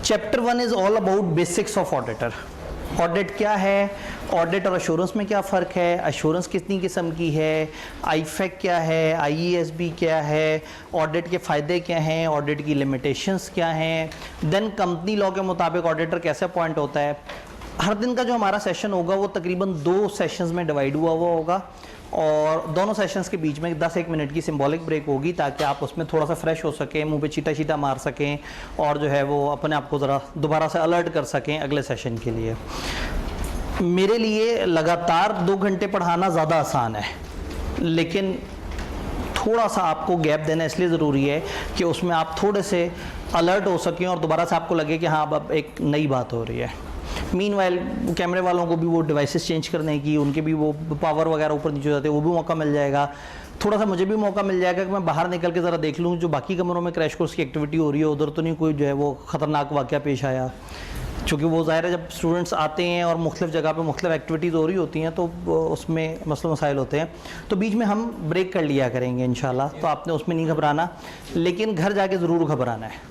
Chapter 1 is all about basics of auditor. Audit क्या है, audit और अश्योरेंस में क्या फ़र्क है, अश्योरेंस कितनी किस्म की है, आईफैक क्या है, आईईएसबी क्या है, ऑडिट के फ़ायदे क्या हैं, ऑडिट की लिमिटेशंस क्या हैं, देन कंपनी लॉ के मुताबिक ऑडिटर कैसे अपॉइंट होता है। हर दिन का जो हमारा सेशन होगा वो तकरीबन 2 सेशंस में डिवाइड हुआ होगा और दोनों सेशंस के बीच में 10-1 मिनट की सिंबॉलिक ब्रेक होगी ताकि आप उसमें थोड़ा सा फ्रेश हो सकें, मुंह पे चीटा मार सकें और जो है वो अपने आप को ज़रा दोबारा से अलर्ट कर सकें अगले सेशन के लिए। मेरे लिए लगातार 2 घंटे पढ़ाना ज़्यादा आसान है, लेकिन थोड़ा सा आपको गैप देना इसलिए ज़रूरी है कि उसमें आप थोड़े से अलर्ट हो सकें और दोबारा से आपको लगे कि हाँ अब एक नई बात हो रही है। मीनवाइल कैमरे वालों को भी वो डिवाइसेस चेंज करने की, उनके भी वो पावर वगैरह ऊपर नीचे हो जाते हैं, वो भी मौका मिल जाएगा। थोड़ा सा मुझे भी मौका मिल जाएगा कि मैं बाहर निकल के ज़रा देख लूँ जो बाकी कमरों में क्रैश कोर्स की एक्टिविटी हो रही है, उधर तो नहीं कोई जो है वो ख़तरनाक वाक़या पेश आया। चूँकि वो ज़ाहिर है जब स्टूडेंट्स आते हैं और मुख्तलिफ़ जगह पे मुख्तलिफ़ एक्टिविटीज़ हो रही होती हैं तो उसमें मसले मसाइल होते हैं, तो बीच में हम ब्रेक कर लिया करेंगे इंशाल्लाह। तो आपने उसमें नहीं घबराना, लेकिन घर जाके ज़रूर घबराना है।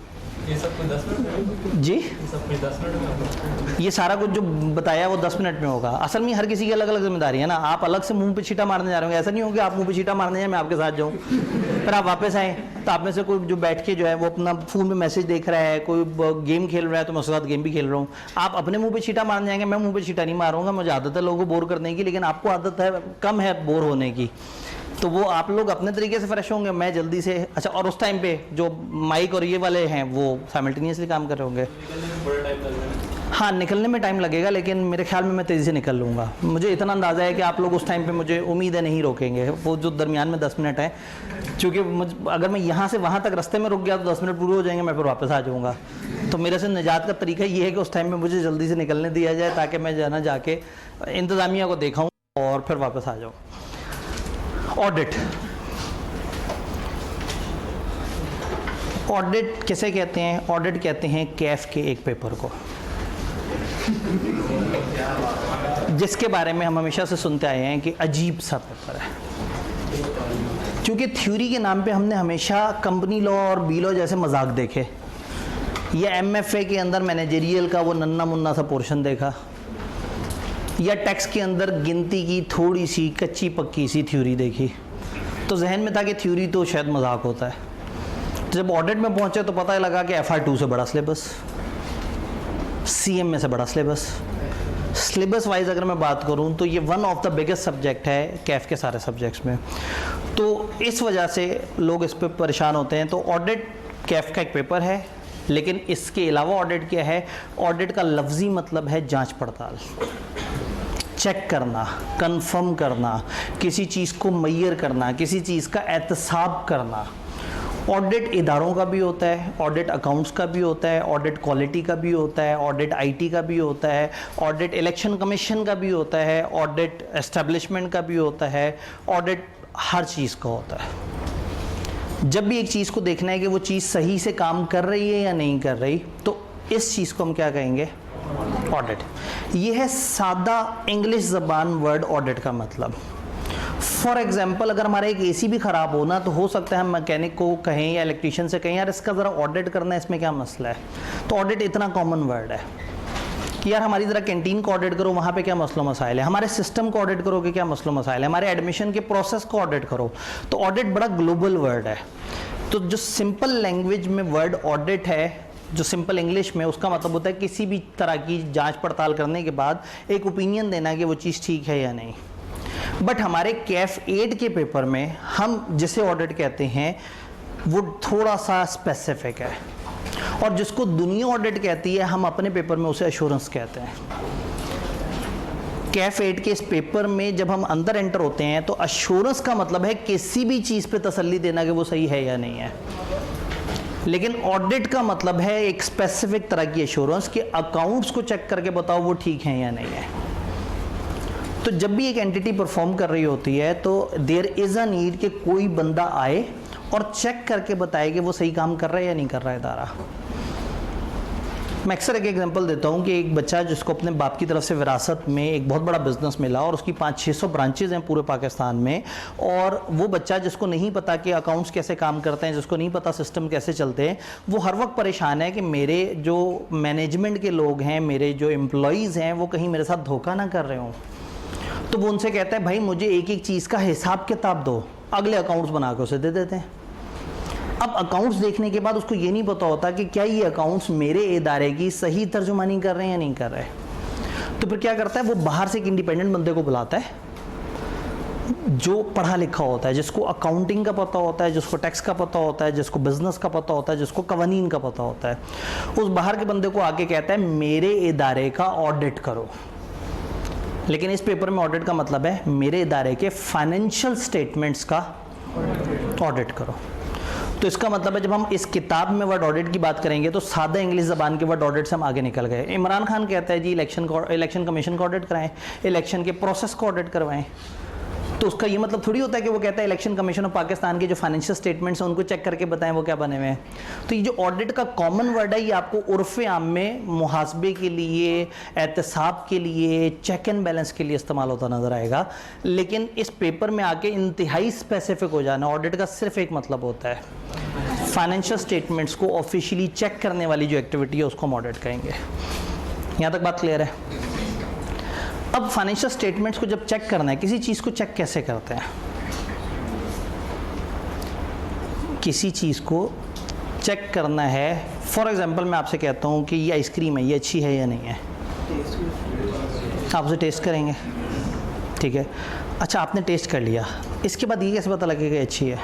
ये सब कोई 10 मिनट में जी, ये सब कोई 10 मिनट में ये सारा कुछ जो बताया वो 10 मिनट में होगा। असल में हर किसी की अलग अलग जिम्मेदारी है ना। आप अलग से मुंह पे छींटा मारने जा रहे हो, ऐसा नहीं हो कि आप मुंह पे छींटा मारने जाए मैं आपके साथ जाऊँ, फिर आप वापस आए तो आप में से कोई जो बैठ के जो है वो अपना फ़ोन में मैसेज देख रहा है, कोई गेम खेल रहा है तो मैं उसके साथ गेम भी खेल रहा हूँ। आप अपने मुँह पे छींटा मारने जाएंगे, मैं मुँह पे छींटा नहीं मारूंगा, मुझे आदत है लोगों को बोर करने की, लेकिन आपको आदत है कम है बोर होने की, तो वो आप लोग अपने तरीके से फ्रेश होंगे, मैं जल्दी से। अच्छा, और उस टाइम पे जो माइक और ये वाले हैं वो साइमल्टेनियसली काम कर रहे होंगे। बड़ा टाइम लग रहा है। हाँ, निकलने में टाइम लगेगा, लेकिन मेरे ख्याल में मैं तेज़ी से निकल लूँगा। मुझे इतना अंदाज़ा है कि आप लोग उस टाइम पे मुझे उम्मीद है नहीं रोकेंगे, वो जो दरमियान में 10 मिनट है, क्योंकि अगर मैं यहाँ से वहाँ तक रास्ते में रुक गया तो 10 मिनट पूरे हो जाएंगे, मैं फिर वापस आ जाऊँगा। तो मेरे से निजात का तरीका ये है कि उस टाइम में मुझे जल्दी से निकलने दिया जाए ताकि मैं जाना जाके इंतज़ामिया को देखाऊँ और फिर वापस आ जाऊँ। ऑडिट, ऑडिट किसे कहते हैं? ऑडिट कहते हैं कैफ के एक पेपर को, जिसके बारे में हम हमेशा से सुनते आए हैं कि अजीब सा पेपर है। क्योंकि थ्योरी के नाम पे हमने हमेशा कंपनी लॉ और बी लॉ जैसे मजाक देखे, या एमएफए के अंदर मैनेजरियल का वो नन्ना मुन्ना सा पोर्शन देखा, या टैक्स के अंदर गिनती की थोड़ी सी कच्ची पक्की सी थ्योरी देखी, तो जहन में था कि थ्योरी तो शायद मजाक होता है। जब ऑडिट में पहुंचे तो पता लगा कि FR2 से बड़ा सिलेबस, CM में से बड़ा सिलेबस वाइज अगर मैं बात करूं तो ये one of the biggest subject है कैफ के सारे सब्जेक्ट्स में। तो इस वजह से लोग इस पे परेशान होते हैं। तो ऑडिट कैफ का एक पेपर है, लेकिन इसके अलावा ऑडिट क्या है? ऑडिट का लफ्जी मतलब है जांच पड़ताल, चेक करना, कंफर्म करना, किसी चीज़ को मैयर करना, किसी चीज़ का एहतसाब करना। ऑडिट इदारों का भी होता है, ऑडिट अकाउंट्स का भी होता है, ऑडिट क्वालिटी का भी होता है, ऑडिट IT का भी होता है, ऑडिट इलेक्शन कमीशन का भी होता है, ऑडिट एस्टेब्लिशमेंट का भी होता है, ऑडिट हर चीज़ का होता है। जब भी एक चीज़ को देखना है कि वो चीज़ सही से काम कर रही है या नहीं कर रही, तो इस चीज़ को हम क्या कहेंगे? ऑडिट। ये है सादा इंग्लिश ज़बान वर्ड ऑडिट का मतलब। फॉर एग्जाम्पल, अगर हमारा एक AC भी ख़राब हो ना, तो हो सकता है हम मैकेनिक को कहें या इलेक्ट्रीशियन से कहें यार इसका ज़रा ऑडिट करना है, इसमें क्या मसला है। तो ऑडिट इतना कॉमन वर्ड है कि यार हमारी ज़रा कैंटीन को ऑडिट करो, वहाँ पे क्या मसला मसाइल है, हमारे सिस्टम को ऑडिट करो कि क्या मसला मसाइल है, हमारे एडमिशन के प्रोसेस को ऑडिट करो। तो ऑडिट बड़ा ग्लोबल वर्ड है। तो जो सिंपल लैंग्वेज में वर्ड ऑडिट है, जो सिंपल इंग्लिश में, उसका मतलब होता है किसी भी तरह की जांच पड़ताल करने के बाद एक ओपिनियन देना कि वो चीज़ ठीक है या नहीं। बट हमारे कैफ 8 के पेपर में हम जिसे ऑडिट कहते हैं वो थोड़ा सा स्पेसिफिक है, और जिसको दुनिया ऑडिट कहती है हम अपने पेपर में उसे एश्योरेंस कहते हैं। कैफ 8 के इस पेपर में जब हम अंदर एंटर होते हैं तो एश्योरेंस का मतलब है किसी भी चीज़ पे तसल्ली देना कि वो सही है या नहीं है, लेकिन ऑडिट का मतलब है एक स्पेसिफिक तरह की एश्योरेंस कि अकाउंट्स को चेक करके बताओ वो ठीक है या नहीं है। तो जब भी एक एंटिटी परफॉर्म कर रही होती है तो देयर इज़ अ नीड कि कोई बंदा आए और चेक करके बताए कि वो सही काम कर रहा है या नहीं कर रहा है इदारा। मैं अक्सर एक एग्जांपल देता हूँ कि एक बच्चा जिसको अपने बाप की तरफ से विरासत में एक बहुत बड़ा बिजनेस मिला और उसकी 500-600 ब्रांचेज हैं पूरे पाकिस्तान में, और वो बच्चा जिसको नहीं पता कि अकाउंट्स कैसे काम करते हैं, जिसको नहीं पता सिस्टम कैसे चलते हैं, वो हर वक्त परेशान है कि मेरे जो मैनेजमेंट के लोग हैं, मेरे जो एम्प्लॉयज़ हैं, वो कहीं मेरे साथ धोखा ना कर रहे हों। तो वो उनसे कहता है भाई मुझे एक एक चीज़ का हिसाब किताब दो, अगले अकाउंट्स बना के उसे दे देते हैं। अब अकाउंट्स देखने के बाद उसको ये नहीं पता होता कि क्या ये अकाउंट्स मेरे इदारे की सही तर्जुमानी कर रहे हैं या नहीं कर रहे। तो फिर क्या करता है, वो बाहर से एक इंडिपेंडेंट बंदे को बुलाता है जो पढ़ा लिखा होता है, जिसको अकाउंटिंग का पता होता है, जिसको टैक्स का पता होता है, जिसको बिजनेस का पता होता है, जिसको कवानीन का पता होता है। उस बाहर के बंदे को आके कहता है मेरे इदारे का ऑडिट करो। लेकिन इस पेपर में ऑडिट का मतलब है मेरे इदारे के फाइनेंशियल स्टेटमेंट्स का ऑडिट करो। तो इसका मतलब है जब हम इस किताब में वर्ड ऑडिट की बात करेंगे तो सादा इंग्लिश ज़बान के वर्ड ऑडिट से हम आगे निकल गए। इमरान खान कहता है जी इलेक्शन कमीशन को ऑडिट कराएं, इलेक्शन के प्रोसेस को ऑडिट करवाएं। तो उसका ये मतलब थोड़ी होता है कि वो कहता है इलेक्शन कमीशन ऑफ पाकिस्तान के जो फाइनेंशियल स्टेटमेंट्स हैं उनको चेक करके बताएं वो क्या बने हुए हैं। तो ये जो ऑडिट का कॉमन वर्ड है ये आपको उर्फ़ आम में मुहासबे के लिए, एहतसाब के लिए, चेक एंड बैलेंस के लिए इस्तेमाल होता नज़र आएगा। लेकिन इस पेपर में आके इंतहाई स्पेसिफिक हो जाना, ऑडिट का सिर्फ एक मतलब होता है फाइनेंशियल स्टेटमेंट्स को ऑफिशियली चेक करने वाली जो एक्टिविटी है उसको हम ऑडिट कहेंगे। यहाँ तक बात क्लियर है। अब फाइनेंशियल स्टेटमेंट्स को जब चेक करना है, किसी चीज़ को चेक कैसे करते हैं? किसी चीज़ को चेक करना है, फॉर एग्जांपल मैं आपसे कहता हूँ कि ये आइसक्रीम है, ये अच्छी है या नहीं है, आप उसे टेस्ट करेंगे, ठीक है। अच्छा आपने टेस्ट कर लिया, इसके बाद ये कैसे पता लगेगा अच्छी है?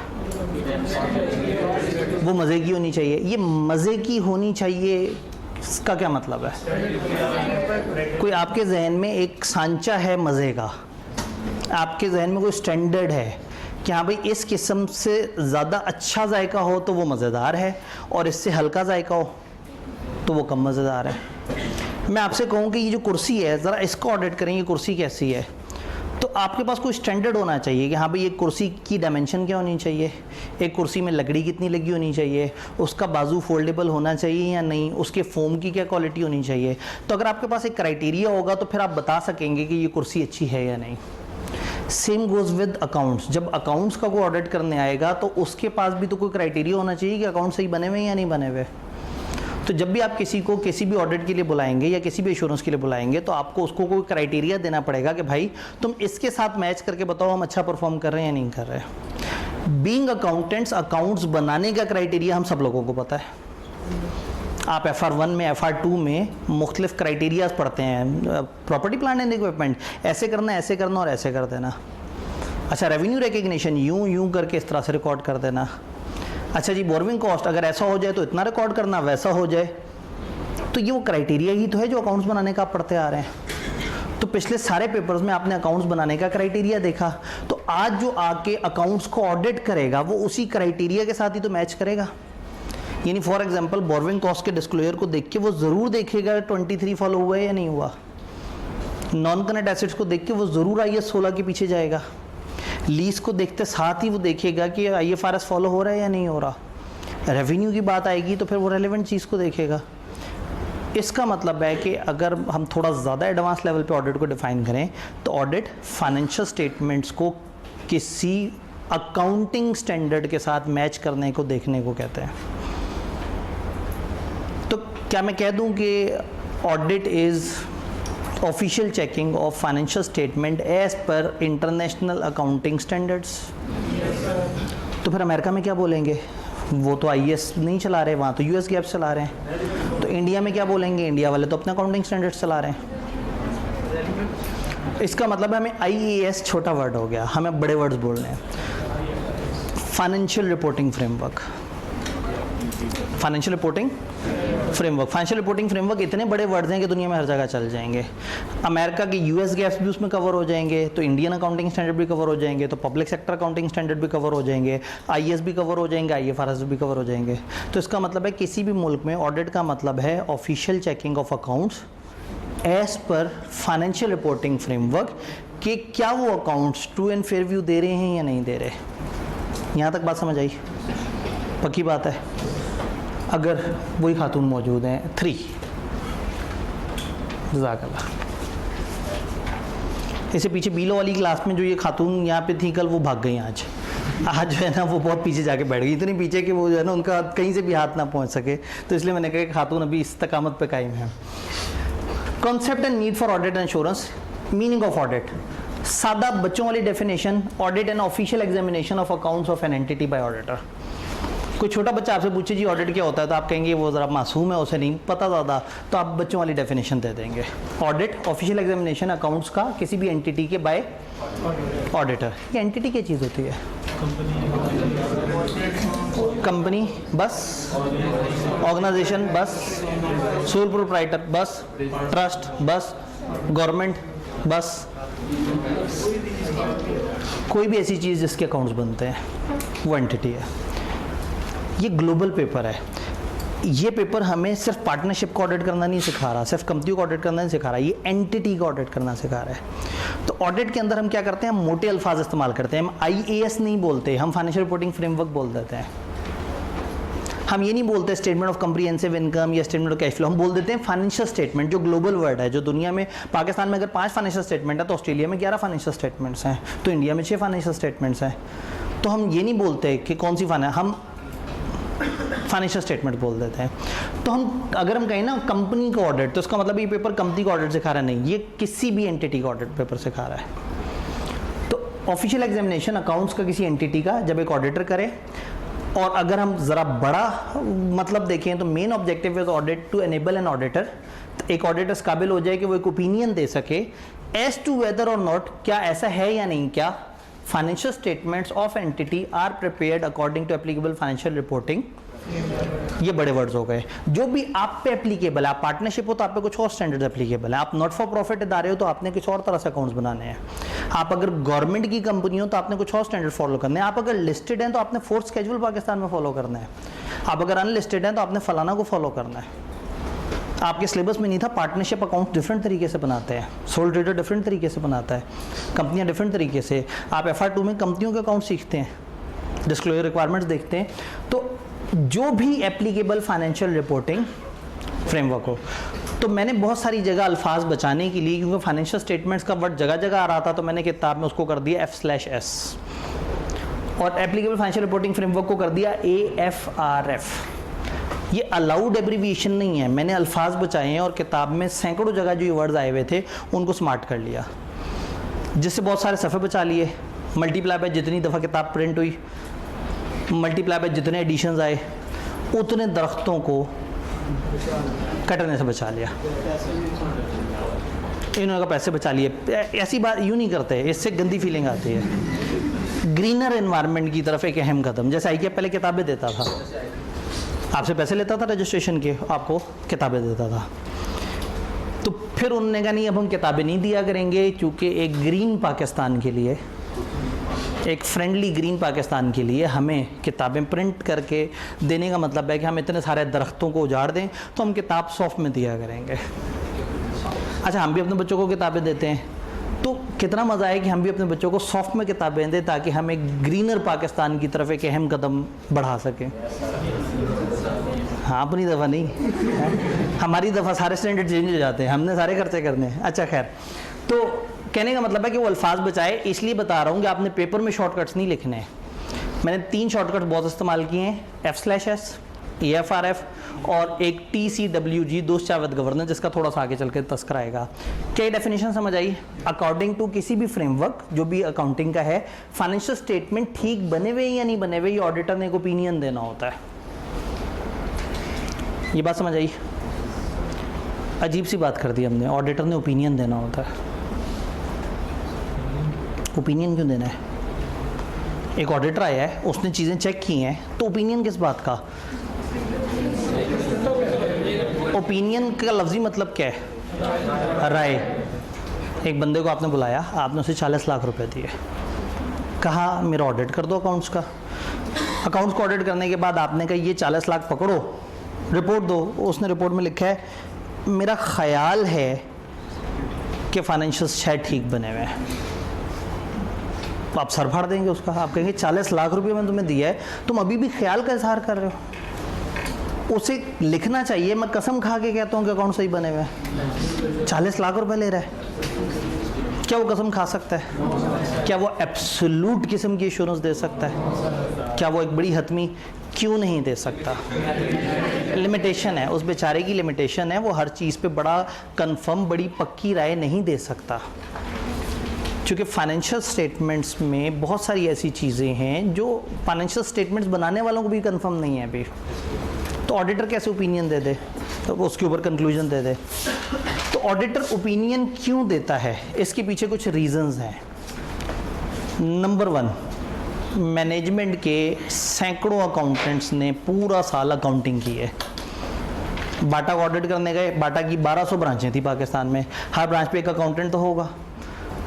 वो मज़े की होनी चाहिए। ये मज़े की होनी चाहिए इसका क्या मतलब है? कोई आपके जहन में एक सांचा है मज़े का, आपके जहन में कोई स्टैंडर्ड है कि हाँ भाई इस किस्म से ज़्यादा अच्छा जायका हो तो वो मज़ेदार है और इससे हल्का जायका हो तो वो कम मज़ेदार है। मैं आपसे कहूँ कि ये जो कुर्सी है ज़रा इसको ऑडिट करें, ये कुर्सी कैसी है, तो आपके पास कोई स्टैंडर्ड होना चाहिए कि हाँ भाई एक कुर्सी की डायमेंशन क्या होनी चाहिए, एक कुर्सी में लकड़ी कितनी लगी होनी चाहिए, उसका बाजू फोल्डेबल होना चाहिए या नहीं, उसके फोम की क्या क्वालिटी होनी चाहिए। तो अगर आपके पास एक क्राइटेरिया होगा तो फिर आप बता सकेंगे कि ये कुर्सी अच्छी है या नहीं। Same goes with accounts. जब अकाउंट्स का कोई ऑडिट करने आएगा तो उसके पास भी तो कोई क्राइटेरिया होना चाहिए कि अकाउंट सही बने हुए या नहीं बने हुए। तो जब भी आप किसी को किसी भी ऑडिट के लिए बुलाएंगे या किसी भी इंश्योरेंस के लिए बुलाएंगे तो आपको उसको कोई क्राइटेरिया देना पड़ेगा कि भाई तुम इसके साथ मैच करके बताओ हम अच्छा परफॉर्म कर रहे हैं या नहीं कर रहे। बीइंग अकाउंटेंट्स, अकाउंट्स बनाने का क्राइटेरिया हम सब लोगों को पता है। आप FR1 में, FR2 में मुख्तलिफ क्राइटेरियाज पढ़ते हैं, प्रॉपर्टी प्लांट एंड इक्विपमेंट, ऐसे करना, ऐसे करना और ऐसे कर देना। अच्छा रेवेन्यू रिकग्निशन यूं करके इस तरह से रिकॉर्ड कर देना। अच्छा जी बोरविंग कॉस्ट अगर ऐसा हो जाए तो इतना रिकॉर्ड करना, वैसा हो जाए। तो ये वो क्राइटेरिया ही तो है जो अकाउंट्स बनाने का आप पढ़ते आ रहे हैं। तो पिछले सारे पेपर्स में आपने अकाउंट्स बनाने का क्राइटेरिया देखा, तो आज जो आके अकाउंट्स को ऑडिट करेगा वो उसी क्राइटेरिया के साथ ही तो मैच करेगा। यानी फॉर एग्जांपल बोरविंग कॉस्ट के डिस्क्लोजर को देख के वो ज़रूर देखेगा 23 फॉलो हुआ है या नहीं हुआ। नॉन कनेक्ट एसेट्स को देख के वो ज़रूर IAS 16 के पीछे जाएगा। लीज को देखते साथ ही वो देखेगा कि IFRS फॉलो हो रहा है या नहीं हो रहा। रेवेन्यू की बात आएगी तो फिर वो रेलेवेंट चीज़ को देखेगा। इसका मतलब है कि अगर हम थोड़ा ज़्यादा एडवांस लेवल पे ऑडिट को डिफाइन करें तो ऑडिट फाइनेंशियल स्टेटमेंट्स को किसी अकाउंटिंग स्टैंडर्ड के साथ मैच करने को देखने को कहते हैं। तो क्या मैं कह दूं कि audit is official checking of financial statement as per international accounting standards. तो फिर अमेरिका में क्या बोलेंगे? वो तो IAS नहीं चला रहे, वहाँ तो US GAAP चला रहे हैं। तो इंडिया में क्या बोलेंगे? इंडिया वाले तो अपने अकाउंटिंग स्टैंडर्ड्स चला रहे हैं। इसका मतलब है हमें IAS छोटा वर्ड हो गया, हमें बड़े वर्ड्स बोलने हैं। Financial reporting framework, financial reporting framework, financial reporting framework इतने बड़े वर्ड्स हैं कि दुनिया में हर जगह चल जाएंगे। अमेरिका के US गैप्स भी उसमें कवर हो जाएंगे, तो इंडियन अकाउंटिंग स्टैंडर्ड भी कवर हो जाएंगे, तो पब्लिक सेक्टर अकाउंटिंग स्टैंडर्ड भी कवर हो जाएंगे, IAS भी कवर हो जाएंगे, IFRS भी कवर हो जाएंगे। तो इसका मतलब है किसी भी मुल्क में ऑडिट का मतलब है official checking of accounts as per financial reporting framework कि क्या वो accounts true and fair view दे रहे हैं या नहीं दे रहे। यहाँ तक बात समझ आई? पक्की बात है। अगर वही खातून मौजूद हैं 3 जज़ाकल्लाह। इससे पीछे बीलो वाली क्लास में जो ये खातून यहाँ पे थी कल, वो भाग गई आज जो है ना वो बहुत पीछे जाके बैठ गई, इतनी पीछे कि वो जो है ना उनका कहीं से भी हाथ ना पहुँच सके। तो इसलिए मैंने कहा कि खातून अभी इस्तकामत पे कायम है। Concept and need for audit insurance, meaning of audit, सादा बच्चों वाली definition, audit and official examination of accounts of an entity bye auditor. कोई छोटा बच्चा आपसे पूछे जी ऑडिट क्या होता है, तो आप कहेंगे वो ज़रा मासूम है, उसे नहीं पता ज़्यादा, तो आप बच्चों वाली डेफिनेशन दे देंगे। ऑडिट ऑफिशियल एग्जामिनेशन अकाउंट्स का किसी भी एंटिटी के बाय ऑडिटर। ये एंटिटी क्या चीज़ होती है? कंपनी बस, ऑर्गेनाइजेशन बस, सोल प्रोप्राइटर बस, ट्रस्ट बस, गवर्नमेंट बस, कोई भी ऐसी चीज़ जिसके अकाउंट्स बनते हैं वो एंटिटी है। ये ग्लोबल पेपर है। ये पेपर हमें सिर्फ पार्टनरशिप को ऑडिट करना नहीं सिखा रहा, सिर्फ कंपनी को ऑडिट करना नहीं सिखा रहा, ये एंटिटी को ऑडिट करना सिखा रहा है। तो ऑडिट के अंदर हम क्या करते हैं, हम मोटे अल्फाज इस्तेमाल करते हैं। हम IAS नहीं बोलते, हम फाइनेंशियल रिपोर्टिंग फ्रेमवर्क बोल देते हैं। हम ये नहीं बोलते स्टेटमेंट ऑफ कम्प्रीहेंसिव इनकम या स्टेटमेंट ऑफ कैश फ्लो, हम बोल देते हैं फाइनेंशियल स्टेटमेंट, जो ग्लोबल वर्ड है, जो दुनिया में, पाकिस्तान में अगर 5 फाइनेंशियल स्टेटमेंट है तो ऑस्ट्रेलिया में 11 फाइनेंशियल स्टेटमेंट्स हैं, तो इंडिया में 6 फाइनेंशियल स्टेटमेंट्स हैं। तो हम ये नहीं बोलते कि कौन सी हम फाइनेंशियल स्टेटमेंट बोल देते हैं। तो हम अगर हम कहें ना कंपनी को ऑडिट, तो इसका मतलब ये पेपर कंपनी को ऑडिट सिखा रहा नहीं, ये किसी भी एंटिटी का ऑडिट पेपर सिखा रहा है। तो ऑफिशियल एग्जामिनेशन अकाउंट्स का किसी एंटिटी का जब एक ऑडिटर करे, और अगर हम ज़रा बड़ा मतलब देखें तो main objective is audit to enable an auditor, एक ऑडिटर इस काबिल हो जाए कि वो एक ओपिनियन दे सके एज टू वेदर और नॉट, क्या ऐसा है या नहीं, क्या financial statements of entity are prepared according to applicable financial reporting. ये बड़े वर्ड्स हो गए। जो भी आप पे एप्लीकेबल है, आप पार्टनरशिप हो तो आप पे कुछ और स्टैंडर्ड्स एप्लीकेबल है, आप नॉट फॉर प्रॉफिट इदारे हो तो आपने कुछ और तरह से अकाउंट्स बनाने हैं, आप अगर गवर्नमेंट की कंपनी हो तो आपने कुछ और स्टैंडर्ड फॉलो करने हैं, आप अगर लिस्टेड हैं तो आपने 4th स्केड्यूल पाकिस्तान में फॉलो करना है, आप अगर अनलिस्टेड हैं तो आपने फलाना को फॉलो करना है। आपके सिलेबस में नहीं था, पार्टनरशिप अकाउंट डिफरेंट तरीके से बनाते हैं, सोल ट्रेडर डिफरेंट तरीके से बनाता है, कंपनियां डिफरेंट तरीके से। आप FR2 में कंपनियों के अकाउंट सीखते हैं, डिस्क्लोजर रिक्वायरमेंट्स देखते हैं। तो जो भी एप्लीकेबल फाइनेंशियल रिपोर्टिंग फ्रेमवर्क हो, तो मैंने बहुत सारी जगह अल्फाज बचाने के लिए, क्योंकि फाइनेंशियल स्टेटमेंट्स का वर्ड जगह जगह आ रहा था, तो मैंने किताब में उसको कर दिया F/S, और एप्लीकेबल फाइनेंशियल रिपोर्टिंग फ्रेमवर्क को कर दिया AFRF। ये अलाउड एब्रीविएशन नहीं है, मैंने अल्फाज बचाए हैं और किताब में सैकड़ों जगह जो ये वर्ड्स आए हुए थे उनको स्मार्ट कर लिया, जिससे बहुत सारे सफ़े बचा लिए। मल्टीप्लाई बाय जितनी दफ़ा किताब प्रिंट हुई, मल्टीप्लाई बाय जितने एडिशंस आए, उतने दरख्तों को कटने से बचा लिया। इन्होंने का पैसे बचा लिए। ऐसी बात यूँ नहीं करते, इससे गंदी फीलिंग आती है। ग्रीनर एनवायरनमेंट की तरफ एक अहम कदम, जैसे IKF पहले किताबें देता था, आपसे पैसे लेता था रजिस्ट्रेशन के, आपको किताबें देता था। तो फिर उन्होंने कहा नहीं, अब हम किताबें नहीं दिया करेंगे, क्योंकि एक ग्रीन पाकिस्तान के लिए, एक फ्रेंडली ग्रीन पाकिस्तान के लिए हमें किताबें प्रिंट करके देने का मतलब है कि हम इतने सारे दरख्तों को उजाड़ दें तो हम किताब सॉफ्ट में दिया करेंगे। अच्छा, हम भी अपने बच्चों को किताबें देते हैं, तो कितना मज़ा है कि हम भी अपने बच्चों को सॉफ्ट में किताबें दें, ताकि हम एक ग्रीनर पाकिस्तान की तरफ एक अहम कदम बढ़ा सकें। हाँ, अपनी दफ़ा नहीं है? हमारी दफ़ा सारे स्टैंडर्ड चेंज हो जाते हैं, हमने सारे खर्चे करने हैं। अच्छा खैर, तो कहने का मतलब है कि वो अल्फाज बचाए, इसलिए बता रहा हूँ कि आपने पेपर में शॉर्टकट्स नहीं लिखने हैं। मैंने 3 शॉर्टकट्स बहुत इस्तेमाल किए हैं, F/S, AFRF और एक TCWG, दोस्त चावत गवर्नर, जिसका थोड़ा सा आगे चल के तस्करा आएगा। क्या डेफिनेशन समझ आई? अकॉर्डिंग टू किसी भी फ्रेमवर्क जो भी अकाउंटिंग का है, फाइनेंशियल स्टेटमेंट ठीक बने हुए या नहीं बने हुए, ये ऑडिटर ने एक ओपिनियन देना होता है। ये बात समझ आई? अजीब सी बात कर दी हमने, ऑडिटर ने ओपिनियन देना होता है। ओपिनियन क्यों देना है? एक ऑडिटर आया है, उसने चीज़ें चेक की हैं, तो ओपिनियन किस बात का? ओपिनियन का लफ्ज़ी मतलब क्या है? राय। एक बंदे को आपने बुलाया, आपने उसे 40 लाख रुपए दिए, कहा मेरा ऑडिट कर दो अकाउंट्स का। अकाउंट्स को ऑडिट करने के बाद आपने कहा ये 40 लाख पकड़ो, रिपोर्ट दो। उसने रिपोर्ट में लिखा है मेरा ख्याल है कि फाइनेंशियल्स शायद ठीक बने हुए हैं। तो आप सर फाड़ देंगे उसका, आप कहेंगे 40 लाख रुपए मैंने तुम्हें दिया है, तुम अभी भी ख्याल का इजहार कर रहे हो। उसे लिखना चाहिए। मैं कसम खा के कहता हूँ कि अकाउंट सही बने हुए हैं। 40 लाख रुपए ले रहा है, क्या वो कसम खा सकता है? क्या वो एब्सोल्यूट किस्म की एश्योरेंस दे सकता है? क्या वो एक बड़ी हतमी क्यों नहीं दे सकता? लिमिटेशन है, उस बेचारे की लिमिटेशन है। वो हर चीज़ पे बड़ा कंफर्म, बड़ी पक्की राय नहीं दे सकता, क्योंकि फाइनेंशियल स्टेटमेंट्स में बहुत सारी ऐसी चीज़ें हैं जो फाइनेंशियल स्टेटमेंट्स बनाने वालों को भी कंफर्म नहीं है अभी। तो ऑडिटर कैसे ओपिनियन दे दे, तो वो उसके ऊपर कंक्लूजन दे दे? तो ऑडिटर ओपिनियन क्यों देता है, इसके पीछे कुछ रीजंस हैं। नंबर 1, मैनेजमेंट के सैकड़ों अकाउंटेंट्स ने पूरा साल अकाउंटिंग की है। बाटा को ऑडिट करने गए, बाटा की 1200 ब्रांचें थी पाकिस्तान में, हर ब्रांच पे एक अकाउंटेंट तो होगा,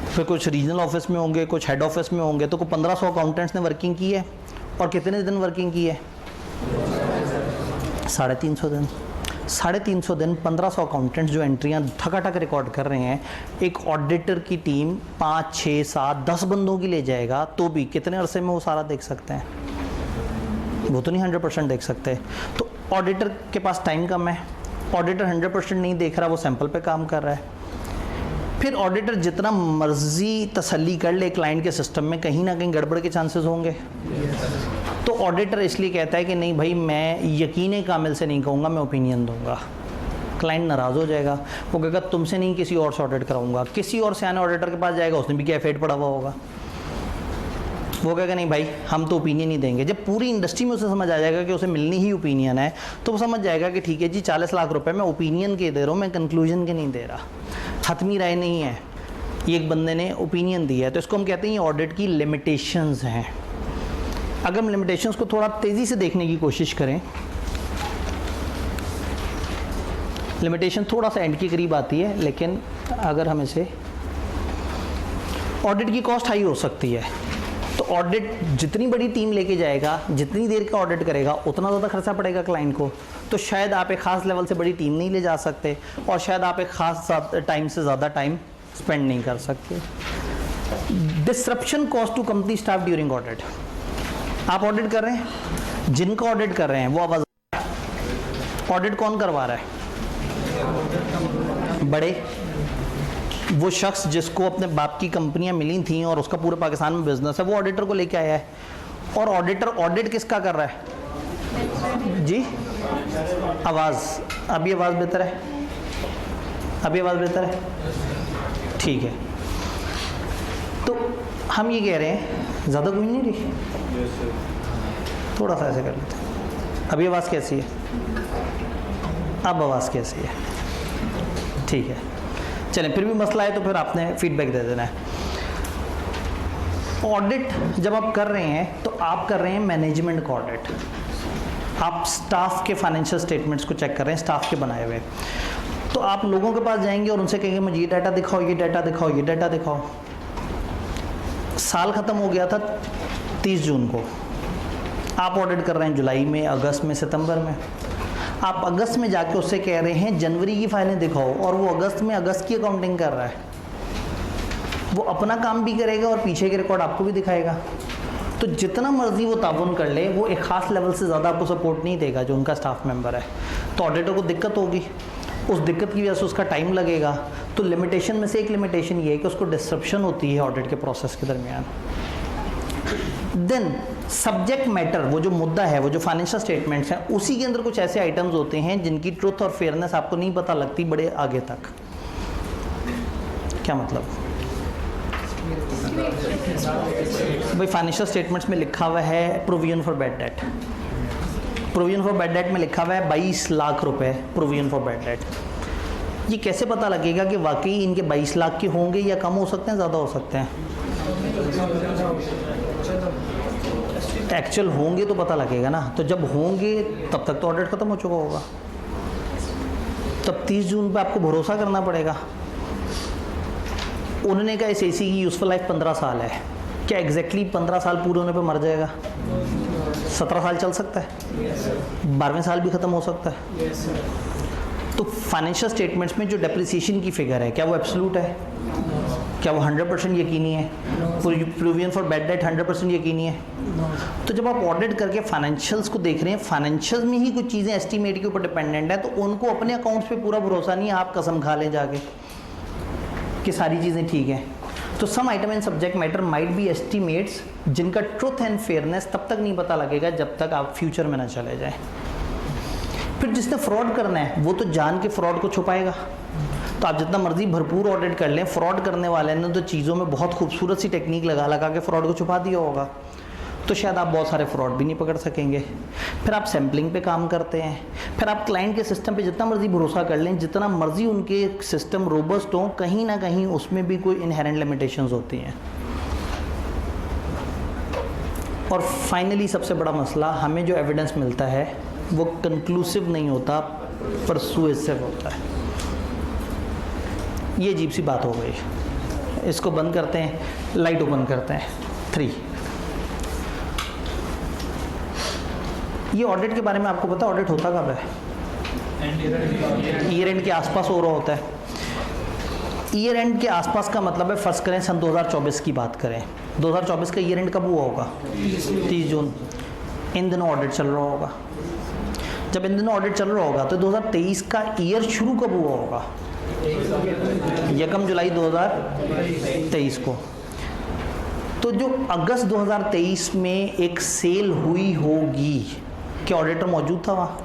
फिर कुछ रीजनल ऑफिस में होंगे, कुछ हेड ऑफिस में होंगे, तो को 1500 अकाउंटेंट्स ने वर्किंग की है। और कितने दिन वर्किंग की है? 350 दिन। 350 दिन 1500 अकाउंटेंट्स जो एंट्रियां ठकाठक रिकॉर्ड कर रहे हैं, एक ऑडिटर की टीम 5, 6, 7, 10 बंदों की ले जाएगा तो भी कितने अरसे में वो सारा देख सकते हैं? वो तो नहीं 100% देख सकते। तो ऑडिटर के पास टाइम कम है, ऑडिटर 100% नहीं देख रहा, वो सैंपल पे काम कर रहा है। फिर ऑडिटर जितना मर्जी तसल्ली कर ले क्लाइंट के सिस्टम में, कहीं ना कहीं गड़बड़ के चांसेस होंगे। तो ऑडिटर इसलिए कहता है कि नहीं भाई, मैं यकीन कामिल से नहीं कहूँगा, मैं ओपिनियन दूंगा। क्लाइंट नाराज़ हो जाएगा, वो कहेगा तुमसे नहीं किसी और से ऑडिट कराऊंगा। किसी और सियाने ऑडिटर के पास जाएगा, उसने भी क्या फेट पड़ा हुआ होगा, वो कहेगा नहीं भाई हम तो ओपिनियन ही देंगे। जब पूरी इंडस्ट्री में उसे समझ आ जाएगा कि उसे मिलनी ही ओपिनियन है, तो वो समझ जाएगा कि ठीक है जी 40 लाख रुपए मैं ओपिनियन के दे रहा हूँ, मैं कंक्लूजन के नहीं दे रहा, हतमी राय नहीं है, ये एक बंदे ने ओपिनियन दिया है। तो इसको हम कहते हैं ये ऑडिट की लिमिटेशंस हैं। अगर हम लिमिटेशंस को थोड़ा तेज़ी से देखने की कोशिश करें, लिमिटेशन थोड़ा सा एंड के करीब आती है, लेकिन अगर हम इसे, ऑडिट की कॉस्ट हाई हो सकती है। तो ऑडिट जितनी बड़ी टीम लेके जाएगा, जितनी देर का ऑडिट करेगा, उतना ज़्यादा खर्चा पड़ेगा क्लाइंट को। तो शायद आप एक ख़ास लेवल से बड़ी टीम नहीं ले जा सकते, और शायद आप एक ख़ास टाइम से ज़्यादा टाइम स्पेंड नहीं कर सकते। Disruption cost to company staff during audit. आप ऑडिट कर रहे हैं, जिनका ऑडिट कर रहे हैं वो आवाज़, ऑडिट कौन करवा रहा है? बड़े, वो शख्स जिसको अपने बाप की कंपनियां मिली थी और उसका पूरे पाकिस्तान में बिजनेस है, वो ऑडिटर को लेके आया है। और ऑडिटर ऑडिट किसका कर रहा है जी? आवाज़, अभी आवाज़ बेहतर है? अभी आवाज़ बेहतर है? ठीक है। तो हम ये कह रहे हैं, ज़्यादा कोई नहीं रही, थोड़ा सा ऐसे कर लेते हैं। अभी आवाज़ कैसी है? अब आवाज़ कैसी है? ठीक है, चलें, फिर भी मसला है तो फिर आपने फीडबैक दे देना है। ऑडिट जब आप कर रहे हैं तो आप कर रहे हैं मैनेजमेंट का ऑडिट। आप स्टाफ के फाइनेंशियल स्टेटमेंट्स को चेक कर रहे हैं, स्टाफ के बनाए हुए। तो आप लोगों के पास जाएंगे और उनसे कहेंगे मुझे ये डाटा दिखाओ, ये डाटा दिखाओ, ये डाटा दिखाओ। साल ख़त्म हो गया था 30 जून को, आप ऑडिट कर रहे हैं जुलाई में, अगस्त में, सितंबर में। आप अगस्त में जाके उससे कह रहे हैं जनवरी की फाइलें दिखाओ, और वो अगस्त में अगस्त की अकाउंटिंग कर रहा है। वो अपना काम भी करेगा और पीछे के रिकॉर्ड आपको भी दिखाएगा। तो जितना मर्जी वो ताउन कर ले, वो एक ख़ास लेवल से ज़्यादा आपको सपोर्ट नहीं देगा जो उनका स्टाफ मेंबर है। तो ऑडिटर को दिक्कत होगी, उस दिक्कत की वजह से उसका टाइम लगेगा। तो लिमिटेशन में से एक लिमिटेशन ये है कि उसको डिस्ट्रप्शन होती है ऑडिट के प्रोसेस के दरमियान। देन सब्जेक्ट मैटर, वो जो मुद्दा है, वो जो फाइनेंशियल स्टेटमेंट्स हैं, उसी के अंदर कुछ ऐसे आइटम्स होते हैं जिनकी ट्रुथ और फेयरनेस आपको नहीं पता लगती बड़े आगे तक। क्या मतलब? भाई फाइनेंशियल स्टेटमेंट्स में लिखा हुआ है provision for bad debt, provision for bad debt में लिखा हुआ है 22 लाख रुपए प्रोविजन फॉर बैड डेट। ये कैसे पता लगेगा कि वाकई इनके 22 लाख के होंगे या कम हो सकते हैं, ज़्यादा हो सकते हैं? एक्चुअल होंगे तो पता लगेगा ना। तो जब होंगे तब तक तो ऑडिट खत्म हो चुका होगा, तब 30 जून पे आपको भरोसा करना पड़ेगा। उन्होंने कहा इस एसी की यूज़फुल लाइफ 15 साल है, क्या एग्जैक्टली 15 साल पूरे होने पे मर जाएगा? 17 साल चल सकता है, 12वें साल भी ख़त्म हो सकता है। तो फाइनेंशियल स्टेटमेंट्स में जो डेप्रिसिएशन की फिगर है, क्या वो एब्सोल्यूट है? क्या वो 100% यकीनी है? प्रोविजन फॉर बैड डेट 100% यकीनी है? तो जब आप ऑडिट करके फाइनेंशियल्स को देख रहे हैं, फाइनेंशियल्स में ही कुछ चीज़ें एस्टीमेट के ऊपर डिपेंडेंट है, तो उनको अपने अकाउंट्स पे पूरा भरोसा नहीं है, आप कसम खा लें जाके कि सारी चीज़ें ठीक हैं। तो some item in subject matter might be estimates जिनका ट्रुथ एंड फेयरनेस तब तक नहीं पता लगेगा जब तक आप फ्यूचर में ना चले जाएं। फिर जिसने फ्रॉड करना है वो तो जान के फ्रॉड को छुपाएगा। तो आप जितना मर्जी भरपूर ऑडिट कर लें, फ्रॉड करने वाले ने तो चीज़ों में बहुत खूबसूरत सी टेक्निक लगा लगा के फ्रॉड को छुपा दिया होगा, तो शायद आप बहुत सारे फ्रॉड भी नहीं पकड़ सकेंगे। फिर आप सैम्पलिंग पे काम करते हैं, फिर आप क्लाइंट के सिस्टम पे जितना मर्जी भरोसा कर लें, जितना मर्जी उनके सिस्टम रोबस्ट हो, कहीं ना कहीं उसमें भी कोई इनहेरेंट लिमिटेशंस होती हैं। और फाइनली सबसे बड़ा मसला, हमें जो एविडेंस मिलता है वो कंक्लूसिव नहीं होता, परसुएसिव होता है। ये अजीब सी बात हो गई। इसको बंद करते हैं, लाइट ओपन करते हैं। 3, ये ऑडिट के बारे में आपको पता है ऑडिट होता कब है? ईयर एंड के आसपास हो रहा होता है। ईयर एंड के आसपास का मतलब है, फर्स्ट करें सन 2024 की बात करें, 2024 का ईयर एंड कब हुआ होगा? 30 जून। इन दिनों ऑडिट चल रहा होगा। जब इन दिनों ऑडिट चल रहा होगा तो 2023 का ईयर शुरू कब हुआ होगा? 1 जुलाई 2023 को। तो जो अगस्त 2023 में एक सेल हुई होगी, क्या ऑडिटर मौजूद था वहाँ?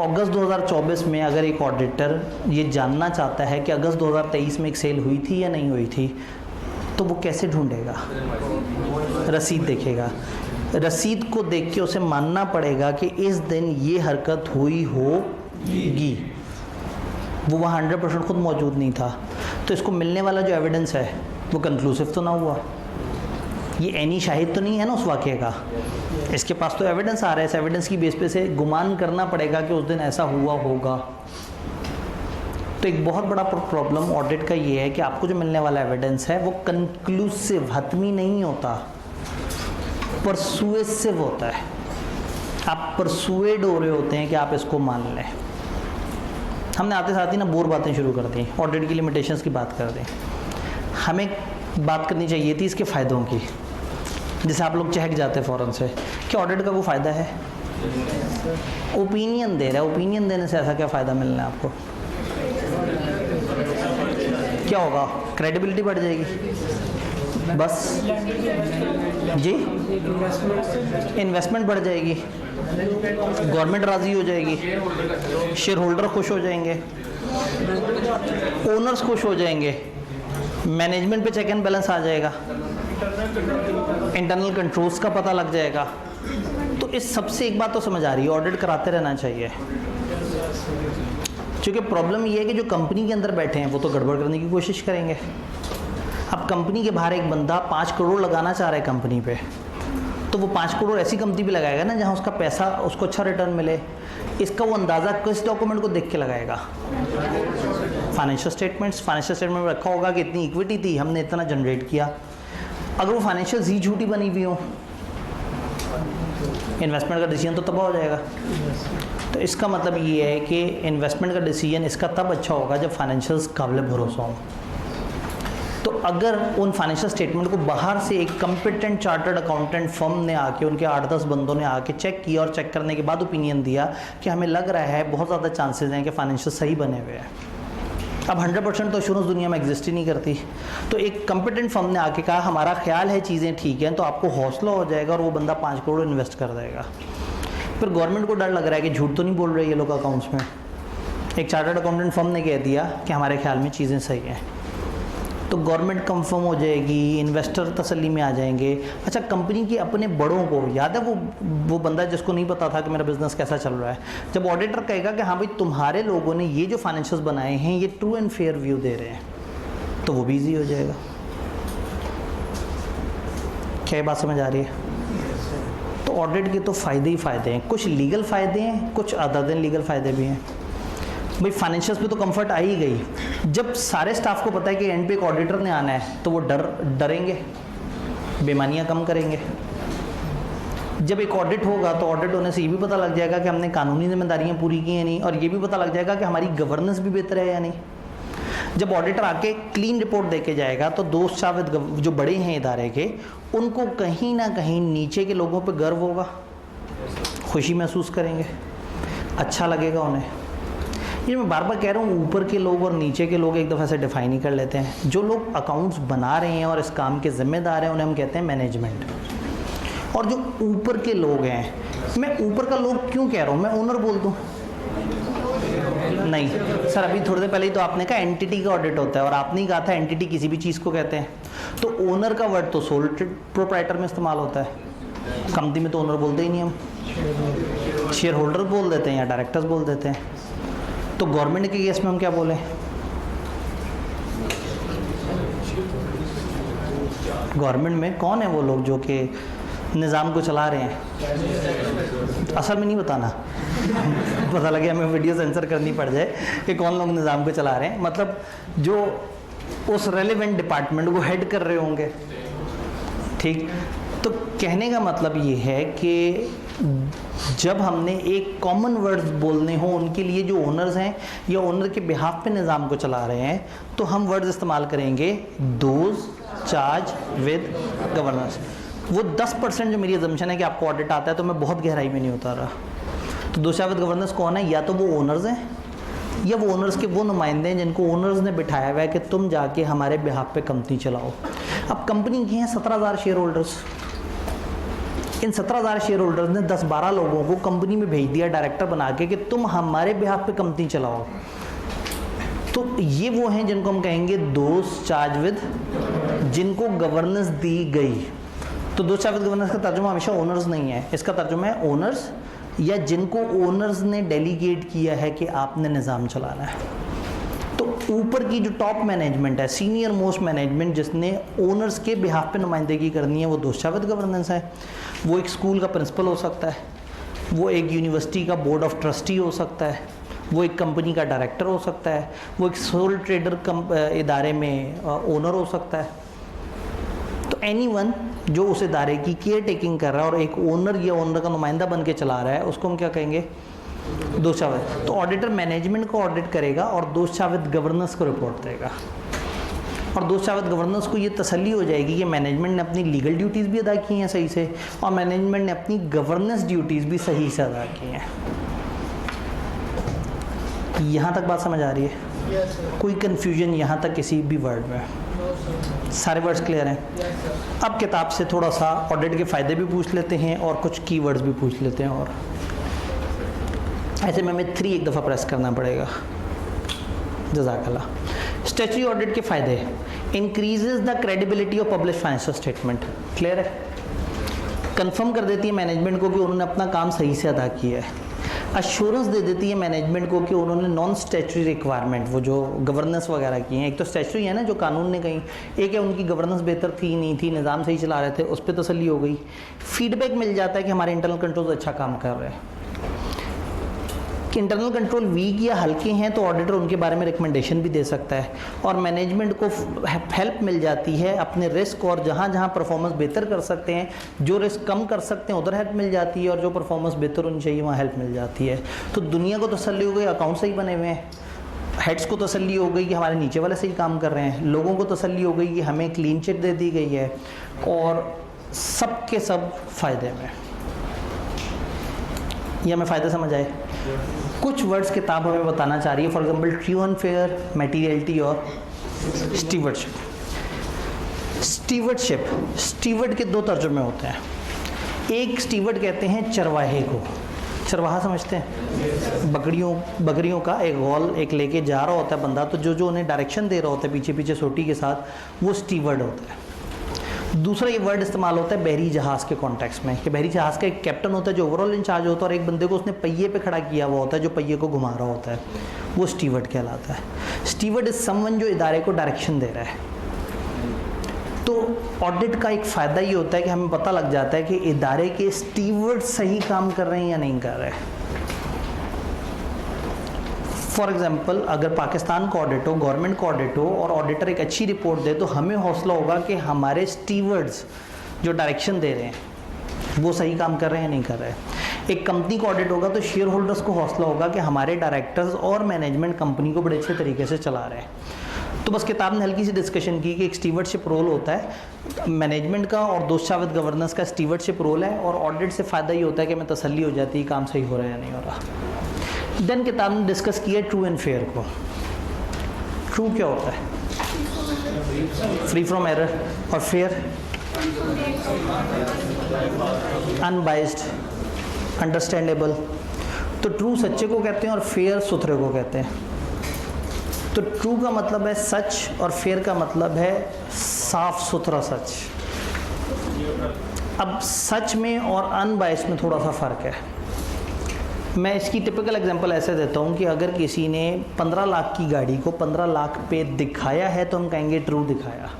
अगस्त 2024 में अगर एक ऑडिटर ये जानना चाहता है कि अगस्त 2023 में एक सेल हुई थी या नहीं हुई थी, तो वो कैसे ढूंढेगा? रसीद देखेगा। रसीद को देख के उसे मानना पड़ेगा कि इस दिन ये हरकत हुई होगी। वो वहाँ 100% खुद मौजूद नहीं था, तो इसको मिलने वाला जो एविडेंस है वो कंक्लूसिव तो ना हुआ। ये एनी शाहिद तो नहीं है ना उस वाक़े का, इसके पास तो एविडेंस आ रहा है। इस एविडेंस की बेस पे से गुमान करना पड़ेगा कि उस दिन ऐसा हुआ होगा। तो एक बहुत बड़ा प्रॉब्लम ऑडिट का ये है कि आपको जो मिलने वाला एविडेंस है वो कंक्लूसिव, हतमी नहीं होता, परसुएसिव होता है। आप परसुएड हो रहे होते हैं कि आप इसको मान लें। हमने आते साथ ही ना बोर बातें शुरू कर दी, ऑडिट की लिमिटेशंस की बात कर दी। हमें बात करनी चाहिए थी इसके फ़ायदों की, जैसे आप लोग चहक जाते फ़ौरन से कि ऑडिट का वो फ़ायदा है। ओपिनियन दे रहा है, ओपिनियन देने से ऐसा क्या फ़ायदा मिलना है आपको? क्या होगा? क्रेडिबिलिटी बढ़ जाएगी बस जी, इन्वेस्टमेंट बढ़ जाएगी, गवर्नमेंट राज़ी हो जाएगी, शेयर होल्डर खुश हो जाएंगे, ओनर्स खुश हो जाएंगे, मैनेजमेंट पे चेक एंड बैलेंस आ जाएगा, इंटरनल कंट्रोल्स का पता लग जाएगा। तो इस सबसे एक बात तो समझ आ रही है, ऑडिट कराते रहना चाहिए। क्योंकि प्रॉब्लम ये है कि जो कंपनी के अंदर बैठे हैं वो तो गड़बड़ करने की कोशिश करेंगे। अब कंपनी के बाहर एक बंदा 5 करोड़ लगाना चाह रहा है कंपनी पे, तो वो 5 करोड़ ऐसी कंपनी पे लगाएगा ना जहाँ उसका पैसा उसको अच्छा रिटर्न मिले। इसका वो अंदाज़ा किस डॉक्यूमेंट को देख के लगाएगा? फाइनेंशियल स्टेटमेंट में रखा होगा कि इतनी इक्विटी थी, हमने इतना जनरेट किया। अगर वो फाइनेंशियल ही झूठी बनी हुई हो, इन्वेस्टमेंट का डिसीजन तो तबाह हो जाएगा। तो इसका मतलब ये है कि इन्वेस्टमेंट का डिसीजन इसका तब अच्छा होगा जब फाइनेंशियल्स काबिल भरोसा हो। तो अगर उन फाइनेंशियल स्टेटमेंट को बाहर से एक कॉम्पिटेंट चार्टर्ड अकाउंटेंट फर्म ने आके, उनके 8-10 बंदों ने आके चेक किया और चेक करने के बाद ओपिनियन दिया कि हमें लग रहा है बहुत ज़्यादा चांसेस हैं कि फाइनेंशियल सही बने हुए हैं। अब 100% तो एश्योरेंस दुनिया में एग्जिस्ट ही नहीं करती। तो एक कॉम्पिटेंट फर्म ने आके कहा हमारा ख्याल है चीज़ें ठीक हैं, तो आपको हौसला हो जाएगा और वो बंदा 5 करोड़ इन्वेस्ट कर देगा। फिर गवर्नमेंट को डर लग रहा है कि झूठ तो नहीं बोल रहे ये लोग अकाउंट्स में। एक चार्टर्ड अकाउंटेंट फर्म ने कह दिया कि हमारे ख्याल में चीज़ें सही हैं, तो गवर्नमेंट कंफर्म हो जाएगी, इन्वेस्टर तसल्ली में आ जाएंगे। अच्छा, कंपनी के अपने बड़ों को याद है वो बंदा जिसको नहीं पता था कि मेरा बिजनेस कैसा चल रहा है, जब ऑडिटर कहेगा कि हाँ भाई तुम्हारे लोगों ने ये जो फाइनेंशियल्स बनाए हैं ये ट्रू एंड फेयर व्यू दे रहे हैं, तो वो भी ईजी हो जाएगा। क्या बात समझ आ रही है? तो ऑडिट के तो फ़ायदे ही फ़ायदे हैं, कुछ लीगल फ़ायदे हैं, कुछ अदर देन लीगल फ़ायदे भी हैं। भाई फाइनेंशियल्स पे तो कंफर्ट आ ही गई। जब सारे स्टाफ को पता है कि एंड पे एक ऑडिटर ने आना है, तो वो डरेंगे, बेईमानियाँ कम करेंगे। जब एक ऑडिट होगा तो ऑडिट होने से ये भी पता लग जाएगा कि हमने कानूनी जिम्मेदारियाँ पूरी की हैं नहीं, और ये भी पता लग जाएगा कि हमारी गवर्नेंस भी बेहतर है या नहीं। जब ऑडिटर आके क्लीन रिपोर्ट देके जाएगा तो दोस्त शाविद जो बड़े हैं इदारे के, उनको कहीं ना कहीं नीचे के लोगों पे गर्व होगा, खुशी महसूस करेंगे, अच्छा लगेगा उन्हें। ये मैं बार बार कह रहा हूँ, ऊपर के लोग और नीचे के लोग एक दफ़ा से डिफाइन ही कर लेते हैं। जो लोग अकाउंट्स बना रहे हैं और इस काम के जिम्मेदार हैं, उन्हें हम कहते हैं मैनेजमेंट। और जो ऊपर के लोग हैं, मैं ऊपर का लोग क्यों कह रहा हूँ, मैं ओनर बोल दूँ? नहीं सर, अभी थोड़ी देर पहले ही तो आपने कहा एंटिटी का ऑडिट होता है, और आपने ही कहा था एंटिटी किसी भी चीज़ को कहते हैं। तो ओनर का वर्ड तो सोल प्रोप्राइटर में इस्तेमाल होता है, कंपनी में तो ओनर बोलते ही नहीं हम, शेयर होल्डर बोल देते हैं या डायरेक्टर्स बोल देते हैं। तो गवर्नमेंट के केस में हम क्या बोलें? गवर्नमेंट में कौन है वो लोग जो कि निज़ाम को चला रहे हैं? असल में नहीं बताना पता लगे हमें वीडियो सेंसर करनी पड़ जाए कि कौन लोग निज़ाम को चला रहे हैं, मतलब जो उस रेलेवेंट डिपार्टमेंट को हेड कर रहे होंगे। ठीक, तो कहने का मतलब ये है कि जब हमने एक कॉमन वर्ड्स बोलने हो उनके लिए जो ओनर्स हैं या ओनर के बिहाफ पे निज़ाम को चला रहे हैं, तो हम वर्ड्स इस्तेमाल करेंगे दोज चार्ज विद गवर्नेंस। वो 10% जो मेरी अजम्पशन है कि आपको ऑडिट आता है, तो मैं बहुत गहराई में नहीं उतर रहा। तो दोज चार्ज विद गवर्नेंस कौन है? या तो वो ओनर्स हैं या वो ओनर्स के वो नुमाइंदे हैं जिनको ओनर्स ने बिठाया हुआ है कि तुम जाके हमारे बिहाफ पे कंपनी चलाओ। अब कंपनी की हैं 17,000 शेयर होल्डर्स। इन 17,000 शेयर होल्डर्स ने 10-12 लोगों को कंपनी में भेज दिया डायरेक्टर बना के कि तुम हमारे बिहाफ पे कंपनी चलाओ। तो ये वो हैं जिनको हम कहेंगे दोस्त चार्ज विद, जिनको गवर्नेंस दी गई। तो दोस्त चार्ज विद गवर्नेंस का तर्जुमा हमेशा ओनर्स नहीं है, इसका तर्जुमा है ओनर्स या जिनको ओनर्स ने डेलीगेट किया है कि आपने निज़ाम चलाना है। तो ऊपर की जो टॉप मैनेजमेंट है, सीनियर मोस्ट मैनेजमेंट, जिसने ओनर्स के बिहाफ पे नुमाइंदगी करनी है, वो दोस्त चार्ज विद गवर्नेंस है। वो एक स्कूल का प्रिंसिपल हो सकता है, वो एक यूनिवर्सिटी का बोर्ड ऑफ ट्रस्टी हो सकता है, वो एक कंपनी का डायरेक्टर हो सकता है, वो एक सोल ट्रेडर इदारे में ओनर हो सकता है। तो एनीवन जो उस इदारे की केयर टेकिंग कर रहा है और एक ओनर या ओनर का नुमाइंदा बन के चला रहा है, उसको हम क्या कहेंगे? दोस्त चार्ज विद। तो ऑडिटर मैनेजमेंट को ऑडिट करेगा और दोस्त चार्ज विद गवर्नेंस को रिपोर्ट देगा। और दोस्त चार्ज विद गवर्नेंस को ये तसल्ली हो जाएगी कि मैनेजमेंट ने अपनी लीगल ड्यूटीज़ भी अदा की हैं सही से, और मैनेजमेंट ने अपनी गवर्नेंस ड्यूटीज़ भी सही से अदा की हैं। यहाँ तक बात समझ आ रही है? कोई कन्फ्यूजन यहाँ तक किसी भी वर्ड में? सारे वर्ड्स क्लियर हैं? अब किताब से थोड़ा सा ऑडिट के फ़ायदे भी पूछ लेते हैं और कुछ कीवर्ड्स भी पूछ लेते हैं। और ऐसे में हमें 3 एक दफ़ा प्रेस करना पड़ेगा। जज़ाकल्लाह। स्टैट्यूटरी ऑडिट के फ़ायदे: increases the credibility of publish financial statement. Clear है? कंफर्म कर देती है मैनेजमेंट को कि उन्होंने अपना काम सही से अदा किया है। अश्योरेंस दे देती है मैनेजमेंट को कि उन्होंने नॉन स्टैट्यूटरी रिक्वायरमेंट, वो जो गवर्नेंस वगैरह की हैं, एक तो स्टैट्यूटरी है ना जो कानून ने कही, एक है उनकी गवर्नेंस बेहतर थी नहीं थी, निज़ाम सही चला रहे थे, उस पर तसल्ली हो गई। फीडबैक मिल जाता है कि हमारे इंटरनल कंट्रोल अच्छा काम कर रहे हैं। कि इंटरनल कंट्रोल वीक या हल्के हैं तो ऑडिटर उनके बारे में रिकमेंडेशन भी दे सकता है, और मैनेजमेंट को हेल्प मिल जाती है अपने रिस्क, और जहाँ जहाँ परफॉर्मेंस बेहतर कर सकते हैं, जो रिस्क कम कर सकते हैं उधर हेल्प मिल जाती है, और जो परफॉर्मेंस बेहतर होनी चाहिए वहाँ हेल्प मिल जाती है। तो दुनिया को तसल्ली हो गई अकाउंट सही बने हुए हैं, हेड्स को तसल्ली हो गई कि हमारे नीचे वाले सही काम कर रहे हैं, लोगों को तसल्ली हो गई कि हमें क्लीन चिट दे दी गई है, और सब के सब फ़ायदे में। ये हमें फ़ायदे समझ आए? कुछ वर्ड्स किताब हमें बताना चाह रही है, for example true and fair, materiality और स्टीवर्डशिप। स्टीवर्ड के 2 तर्जुमे होते हैं। एक स्टीवर्ड कहते हैं चरवाहे को, चरवाहा समझते हैं? बकरियों का एक गौल एक लेके जा रहा होता है बंदा, तो जो उन्हें डायरेक्शन दे रहा होता है पीछे पीछे सोटी के साथ, वो स्टीवर्ड होता है। दूसरा ये वर्ड इस्तेमाल होता है बहरी जहाज़ के कॉन्टेक्स्ट में, कि बहरी जहाज़ का एक कैप्टन होता है जो ओवरऑल इंचार्ज होता है, और एक बंदे को उसने पहिए पे खड़ा किया हुआ होता है जो पहिए को घुमा रहा होता है, वो स्टीवर्ड कहलाता है। स्टीवर्ड इज समवन जो इदारे को डायरेक्शन दे रहा है। तो ऑडिट का एक फ़ायदा ये होता है कि हमें पता लग जाता है कि इदारे के स्टीवर्ड सही काम कर रहे हैं या नहीं कर रहे हैं। फॉर एग्जाम्पल, अगर पाकिस्तान का ऑडिट हो, गवर्नमेंट का ऑडिट हो, और ऑडिटर एक अच्छी रिपोर्ट दे, तो हमें हौसला होगा कि हमारे स्टीवर्ड्स जो डायरेक्शन दे रहे हैं वो सही काम कर रहे हैं या नहीं कर रहे हैं। एक कंपनी का ऑडिट होगा तो शेयर होल्डर्स को हौसला होगा कि हमारे डायरेक्टर्स और मैनेजमेंट कंपनी को बड़े अच्छे तरीके से चला रहे हैं। तो बस किताब ने हल्की सी डिस्कशन की कि एक स्टीवर्डशिप रोल होता है मैनेजमेंट का और दोषावित गवर्नेंस का स्टीवर्डशिप रोल है, और ऑडिट से फ़ायदा ये होता है कि हमें तसल्ली हो जाती है काम सही हो रहा है या नहीं हो रहा। देन किताब ने डिस्कस किया ट्रू एंड फेयर को। ट्रू क्या होता है? फ्री फ्रॉम एरर, और फेयर अनबाइस्ड, अंडरस्टैंडेबल। तो ट्रू सच्चे को कहते हैं और फेयर सुथरे को कहते हैं। तो ट्रू का मतलब है सच और फेयर का मतलब है साफ सुथरा सच। अब सच में और अनबाइस्ड में थोड़ा सा फ़र्क है। मैं इसकी टिपिकल एग्जांपल ऐसे देता हूँ कि अगर किसी ने 15 लाख की गाड़ी को 15 लाख पे दिखाया है तो हम कहेंगे ट्रू दिखाया,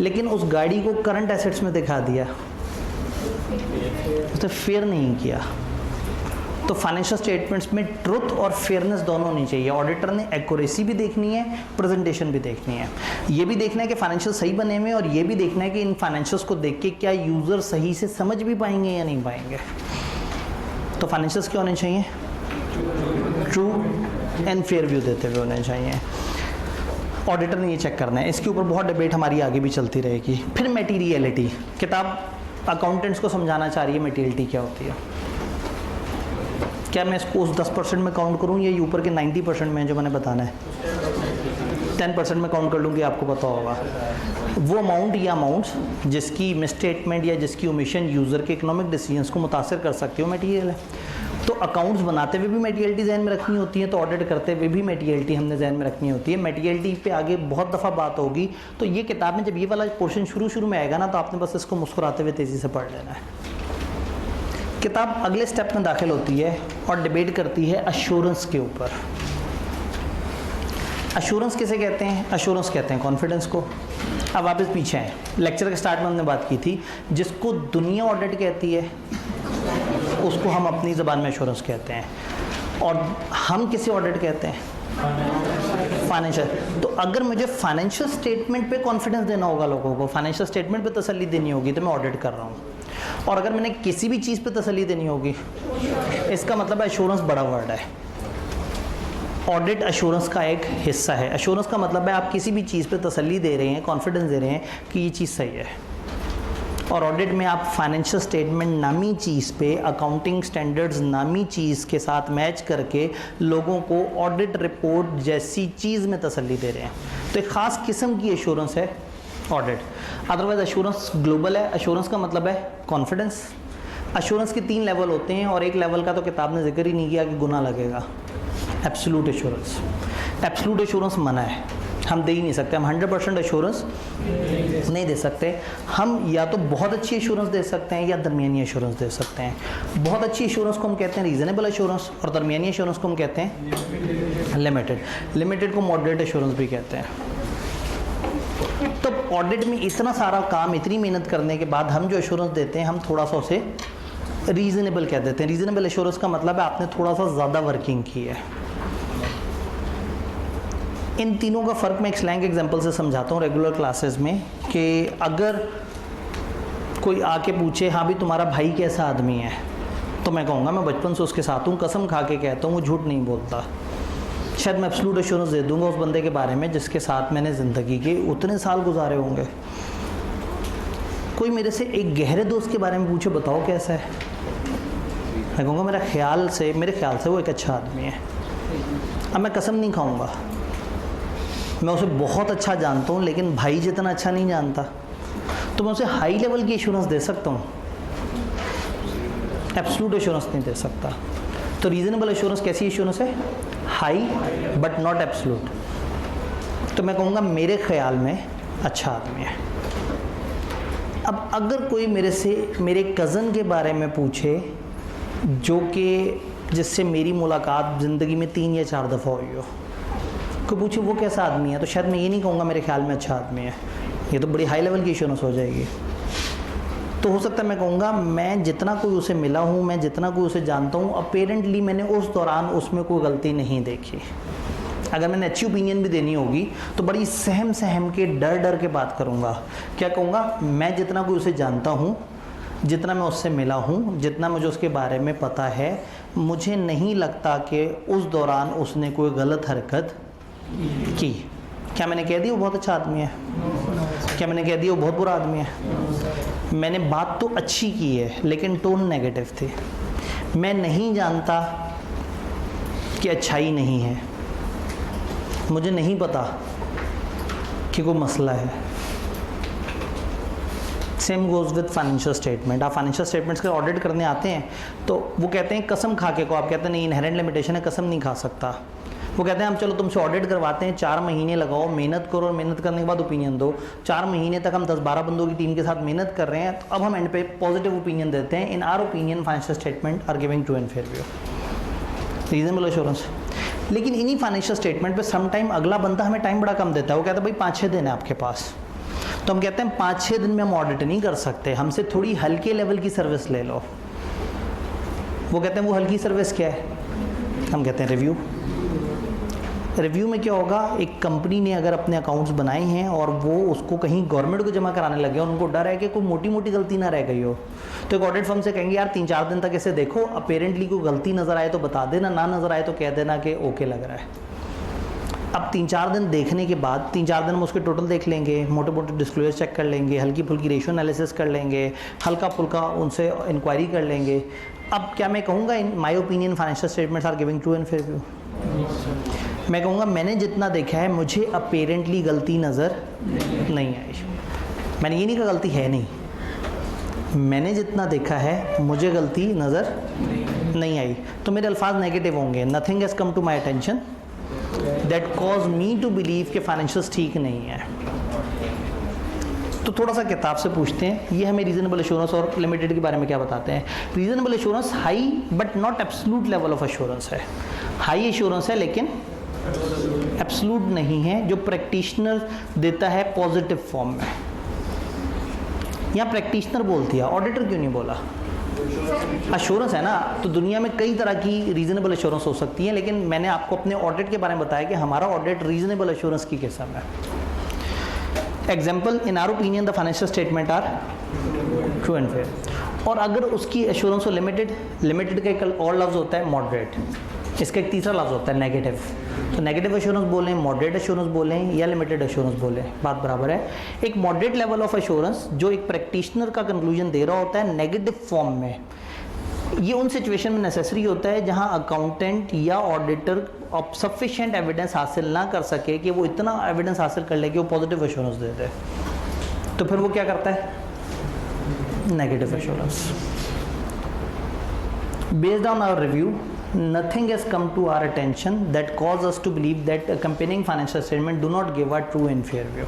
लेकिन उस गाड़ी को करंट एसेट्स में दिखा दिया, उसने फेयर नहीं किया। तो फाइनेंशियल स्टेटमेंट्स में ट्रुथ और फेयरनेस दोनों होनी चाहिए। ऑडिटर ने एक्यूरेसी भी देखनी है, प्रेजेंटेशन भी देखनी है। ये भी देखना है कि फाइनेंशियल सही बने हुए, और ये भी देखना है कि इन फाइनेंशियल्स को देख के क्या यूज़र सही से समझ भी पाएंगे या नहीं पाएंगे। तो फाइनेंशियल्स क्या होने चाहिए? ट्रू एंड फेयर व्यू देते हुए होने चाहिए। ऑडिटर ने ये चेक करना है। इसके ऊपर बहुत डिबेट हमारी आगे भी चलती रहेगी। फिर मटीरियलिटी, किताब अकाउंटेंट्स को समझाना चाह रही है मटीरियलिटी क्या होती है। क्या मैं इसको उस 10% में काउंट करूं या ये ऊपर के 90% में जो मैंने बताना है? 10% में काउंट कर लूँ कि आपको पता होगा। वो अमाउंट या अमाउंट्स जिसकी मिसस्टेटमेंट या जिसकी ओमिशन यूज़र के इकोनॉमिक डिसीजंस को मुतासर कर सकती हो, मटीरियल है। तो अकाउंट्स बनाते हुए भी मटीरियलिटी जहन में रखनी होती है, तो ऑडिट करते हुए भी मटीरियलिटी हमने जहन में रखनी होती है। मटीरियलिटी पे आगे बहुत दफ़ा बात होगी। तो ये किताब में जब ये वाला पोर्शन शुरू में आएगा ना, तो आपने बस इसको मुस्कुराते हुए तेज़ी से पढ़ लेना है। किताब अगले स्टेप में दाखिल होती है और डिबेट करती है अश्योरेंस के ऊपर। अश्योरेंस किसे कहते हैं? अश्योरेंस कहते हैं कॉन्फिडेंस को। अब वापस पीछे हैं, लेक्चर के स्टार्ट में हमने बात की थी, जिसको दुनिया ऑडिट कहती है उसको हम अपनी ज़बान में अश्योरेंस कहते हैं, और हम किसे ऑडिट कहते हैं? फाइनेंशियल। तो अगर मुझे फाइनेंशियल स्टेटमेंट पे कॉन्फिडेंस देना होगा लोगों को, फाइनेंशियल स्टेटमेंट पे तसल्ली देनी होगी, तो मैं ऑडिट कर रहा हूँ। और अगर मैंने किसी भी चीज़ पे तसल्ली देनी होगी, इसका मतलब है अश्योरेंस बड़ा वर्ड है। ऑडिट अश्योरेंस का एक हिस्सा है। अश्योरेंस का मतलब है आप किसी भी चीज़ पे तसल्ली दे रहे हैं, कॉन्फिडेंस दे रहे हैं कि ये चीज़ सही है। और ऑडिट में आप फाइनेंशियल स्टेटमेंट नामी चीज़ पे अकाउंटिंग स्टैंडर्ड्स नामी चीज़ के साथ मैच करके लोगों को ऑडिट रिपोर्ट जैसी चीज़ में तसल्ली दे रहे हैं। तो एक ख़ास किस्म की एश्योरेंस है ऑडिट। अदरवाइज एश्योरेंस ग्लोबल है। एश्योरेंस का मतलब है कॉन्फिडेंस। एश्योरेंस के 3 लेवल होते हैं, और एक लेवल का तो किताब ने जिक्र ही नहीं किया कि गुना लगेगा। Absolute assurance. एब्सोल्यूट एश्योरेंस मना है, हम दे ही नहीं सकते। हम 100% एश्योरेंस नहीं दे सकते। हम या तो बहुत अच्छी एश्योरेंस दे सकते हैं या दरमियानी एश्योरेंस दे सकते हैं। बहुत अच्छी एश्योरेंस को हम कहते हैं रीजनेबल एश्योरेंस, और दरमियानी एश्योरेंस को हम कहते हैं लिमिटेड। लिमिटेड को मॉडरेट एश्योरेंस भी कहते हैं। तो ऑडिट में इतना सारा काम, इतनी मेहनत करने के बाद हम जो एश्योरेंस देते हैं, हम थोड़ा सा उसे रीजनेबल कह देते हैं। रीजनेबल एश्योरेंस का मतलब है आपने थोड़ा सा ज़्यादा वर्किंग की है। इन तीनों का फ़र्क मैं एक स्लैंग एग्जांपल से समझाता हूँ रेगुलर क्लासेस में, कि अगर कोई आके पूछे हाँ भी तुम्हारा भाई कैसा आदमी है, तो मैं कहूँगा मैं बचपन से उसके साथ हूँ, कसम खा के कहता हूँ, वो झूठ नहीं बोलता। शायद मैं एब्सोल्यूट एश्योरेंस दे दूँगा उस बंदे के बारे में जिसके साथ मैंने ज़िंदगी के उतने साल गुजारे होंगे। कोई मेरे से एक गहरे दोस्त के बारे में पूछे बताओ कैसा है, मैं कहूँगा मेरे ख्याल से वो एक अच्छा आदमी है। अब मैं कसम नहीं खाऊँगा, मैं उसे बहुत अच्छा जानता हूँ लेकिन भाई जितना अच्छा नहीं जानता, तो मैं उसे हाई लेवल की एश्योरेंस दे सकता हूँ, एब्सोल्यूट एश्योरेंस नहीं दे सकता। तो रीजनेबल एश्योरेंस कैसी एश्योरेंस है? High but not absolute. तो मैं कहूँगा मेरे ख्याल में अच्छा आदमी है। अब अगर कोई मेरे से मेरे कज़न के बारे में पूछे जो कि जिससे मेरी मुलाकात ज़िंदगी में 3 या 4 दफ़ा हुई हो, कोई पूछे वो कैसा आदमी है, तो शायद मैं ये नहीं कहूँगा मेरे ख्याल में अच्छा आदमी है। ये तो बड़ी हाई लेवल की एश्योरेंस हो जाएगी। तो हो सकता है मैं कहूँगा मैं जितना कोई उसे मिला हूँ, मैं जितना कोई उसे जानता हूँ, अपेरेंटली मैंने उस दौरान उसमें कोई गलती नहीं देखी। अगर मैंने अच्छी ओपिनियन भी देनी होगी तो बड़ी सहम के डर के बात करूँगा। क्या कहूँगा? मैं जितना कोई उसे जानता हूँ, जितना मैं उससे मिला हूँ, जितना मुझे उसके बारे में पता है, मुझे नहीं लगता कि उस दौरान उसने कोई गलत हरकत की। क्या मैंने कह दिया वो बहुत अच्छा आदमी है? क्या मैंने कह दिया वो बहुत बुरा आदमी है? मैंने बात तो अच्छी की है लेकिन टोन नेगेटिव थी। मैं नहीं जानता कि अच्छाई नहीं है, मुझे नहीं पता कि कोई मसला है। Same goes with financial statement. आप फाइनेंशियल स्टेटमेंट्स के ऑडिट करने आते हैं तो वो कहते हैं कसम खा के को, आप कहते हैं नहीं इनहेरेंट लिमिटेशन है, कसम नहीं खा सकता। वो कहते हैं हम चलो तुमसे ऑडिट करवाते हैं, 4 महीने लगाओ, मेहनत करो और मेहनत करने के बाद ओपिनियन दो। 4 महीने तक हम 10-12 बंदों की टीम के साथ मेहनत कर रहे हैं, तो अब हम एंड पे पॉजिटिव ओपिनियन देते हैं, in our opinion financial statement are giving true and fair view, reasonable assurance. लेकिन इन्हीं फाइनेंशियल स्टेटमेंट पे सम टाइम अगला बंदा हमें टाइम बड़ा कम देता है। वो कहता है भाई 5-6 दिन है आपके पास, तो हम कहते हैं 5-6 दिन में हम ऑडिट नहीं कर सकते, हमसे थोड़ी हल्के लेवल की सर्विस ले लो। वो कहते हैं वो हल्की सर्विस क्या है? हम कहते हैं रिव्यू। रिव्यू में क्या होगा, एक कंपनी ने अगर अपने अकाउंट्स बनाए हैं और वो उसको कहीं गवर्नमेंट को जमा कराने लगे और उनको डर है कि कोई मोटी मोटी गलती ना रह गई हो, तो एक ऑडिट फर्म से कहेंगे यार 3-4 दिन तक ऐसे देखो, अपेरेंटली कोई गलती नज़र आए तो बता देना, ना नज़र आए तो कह देना कि ओके लग रहा है। अब 3-4 दिन देखने के बाद 3-4 दिन में उसके टोटल देख लेंगे, मोटे मोटे डिस्क्लोजर चेक कर लेंगे, हल्की फुल्की रेशियो एनालिसिस कर लेंगे, हल्का फुल्का उनसे इंक्वायरी कर लेंगे। अब क्या मैं कहूँगा in my opinion financial statements are giving true and fair view? मैं कहूँगा मैंने जितना देखा है मुझे अपेरेंटली गलती नज़र नहीं आई। मैंने ये नहीं कहा गलती है नहीं, मैंने जितना देखा है मुझे गलती नज़र नहीं आई। तो मेरे अल्फाज नेगेटिव होंगे, nothing has come to my attention that cause me to believe कि फाइनेंशियल्स ठीक नहीं है। तो थोड़ा सा किताब से पूछते हैं, ये हमें रीजनेबल एश्योरेंस और लिमिटेड के बारे में क्या बताते हैं। Reasonable assurance high but not absolute level of assurance है। हाई एश्योरेंस है लेकिन एब्सोल्यूट नहीं है, जो प्रैक्टिशनर देता है पॉजिटिव फॉर्म में। यहाँ प्रैक्टिशनर बोल दिया, ऑडिटर क्यों नहीं बोला? एश्योरेंस है ना, तो दुनिया में कई तरह की रीजनेबल एश्योरेंस हो सकती है, लेकिन मैंने आपको अपने ऑडिट के बारे में बताया कि हमारा ऑडिट रीजनेबल एश्योरेंस की किस्म है। Example, in our opinion the financial statement are true and fair. और अगर उसकी एश्योरेंस हो लिमिटेड का एक और लफ्ज़ होता है मॉडरेट, इसका एक तीसरा लफ्ज़ होता है नेगेटिव। तो नेगेटिव एश्योरेंस बोलें, मॉडरेट एश्योरेंस बोलें या लिमिटेड एश्योरेंस बोलें, बात बराबर है। एक मॉडरेट लेवल ऑफ एश्योरेंस जो एक प्रैक्टिशनर का कंक्लूजन दे रहा होता है नेगेटिव फॉर्म में, ये उन सिचुएशन में नेसेसरी होता है जहां अकाउंटेंट या ऑडिटर सफिशिएंट एविडेंस हासिल ना कर सके कि वो इतना एविडेंस हासिल कर ले कि वो पॉजिटिव एश्योरेंस दे दे, तो फिर वो क्या करता है? Negative assurance. Based on our review, nothing has come to our attention that cause us to believe that accompanying financial statement do not give a true and fair view.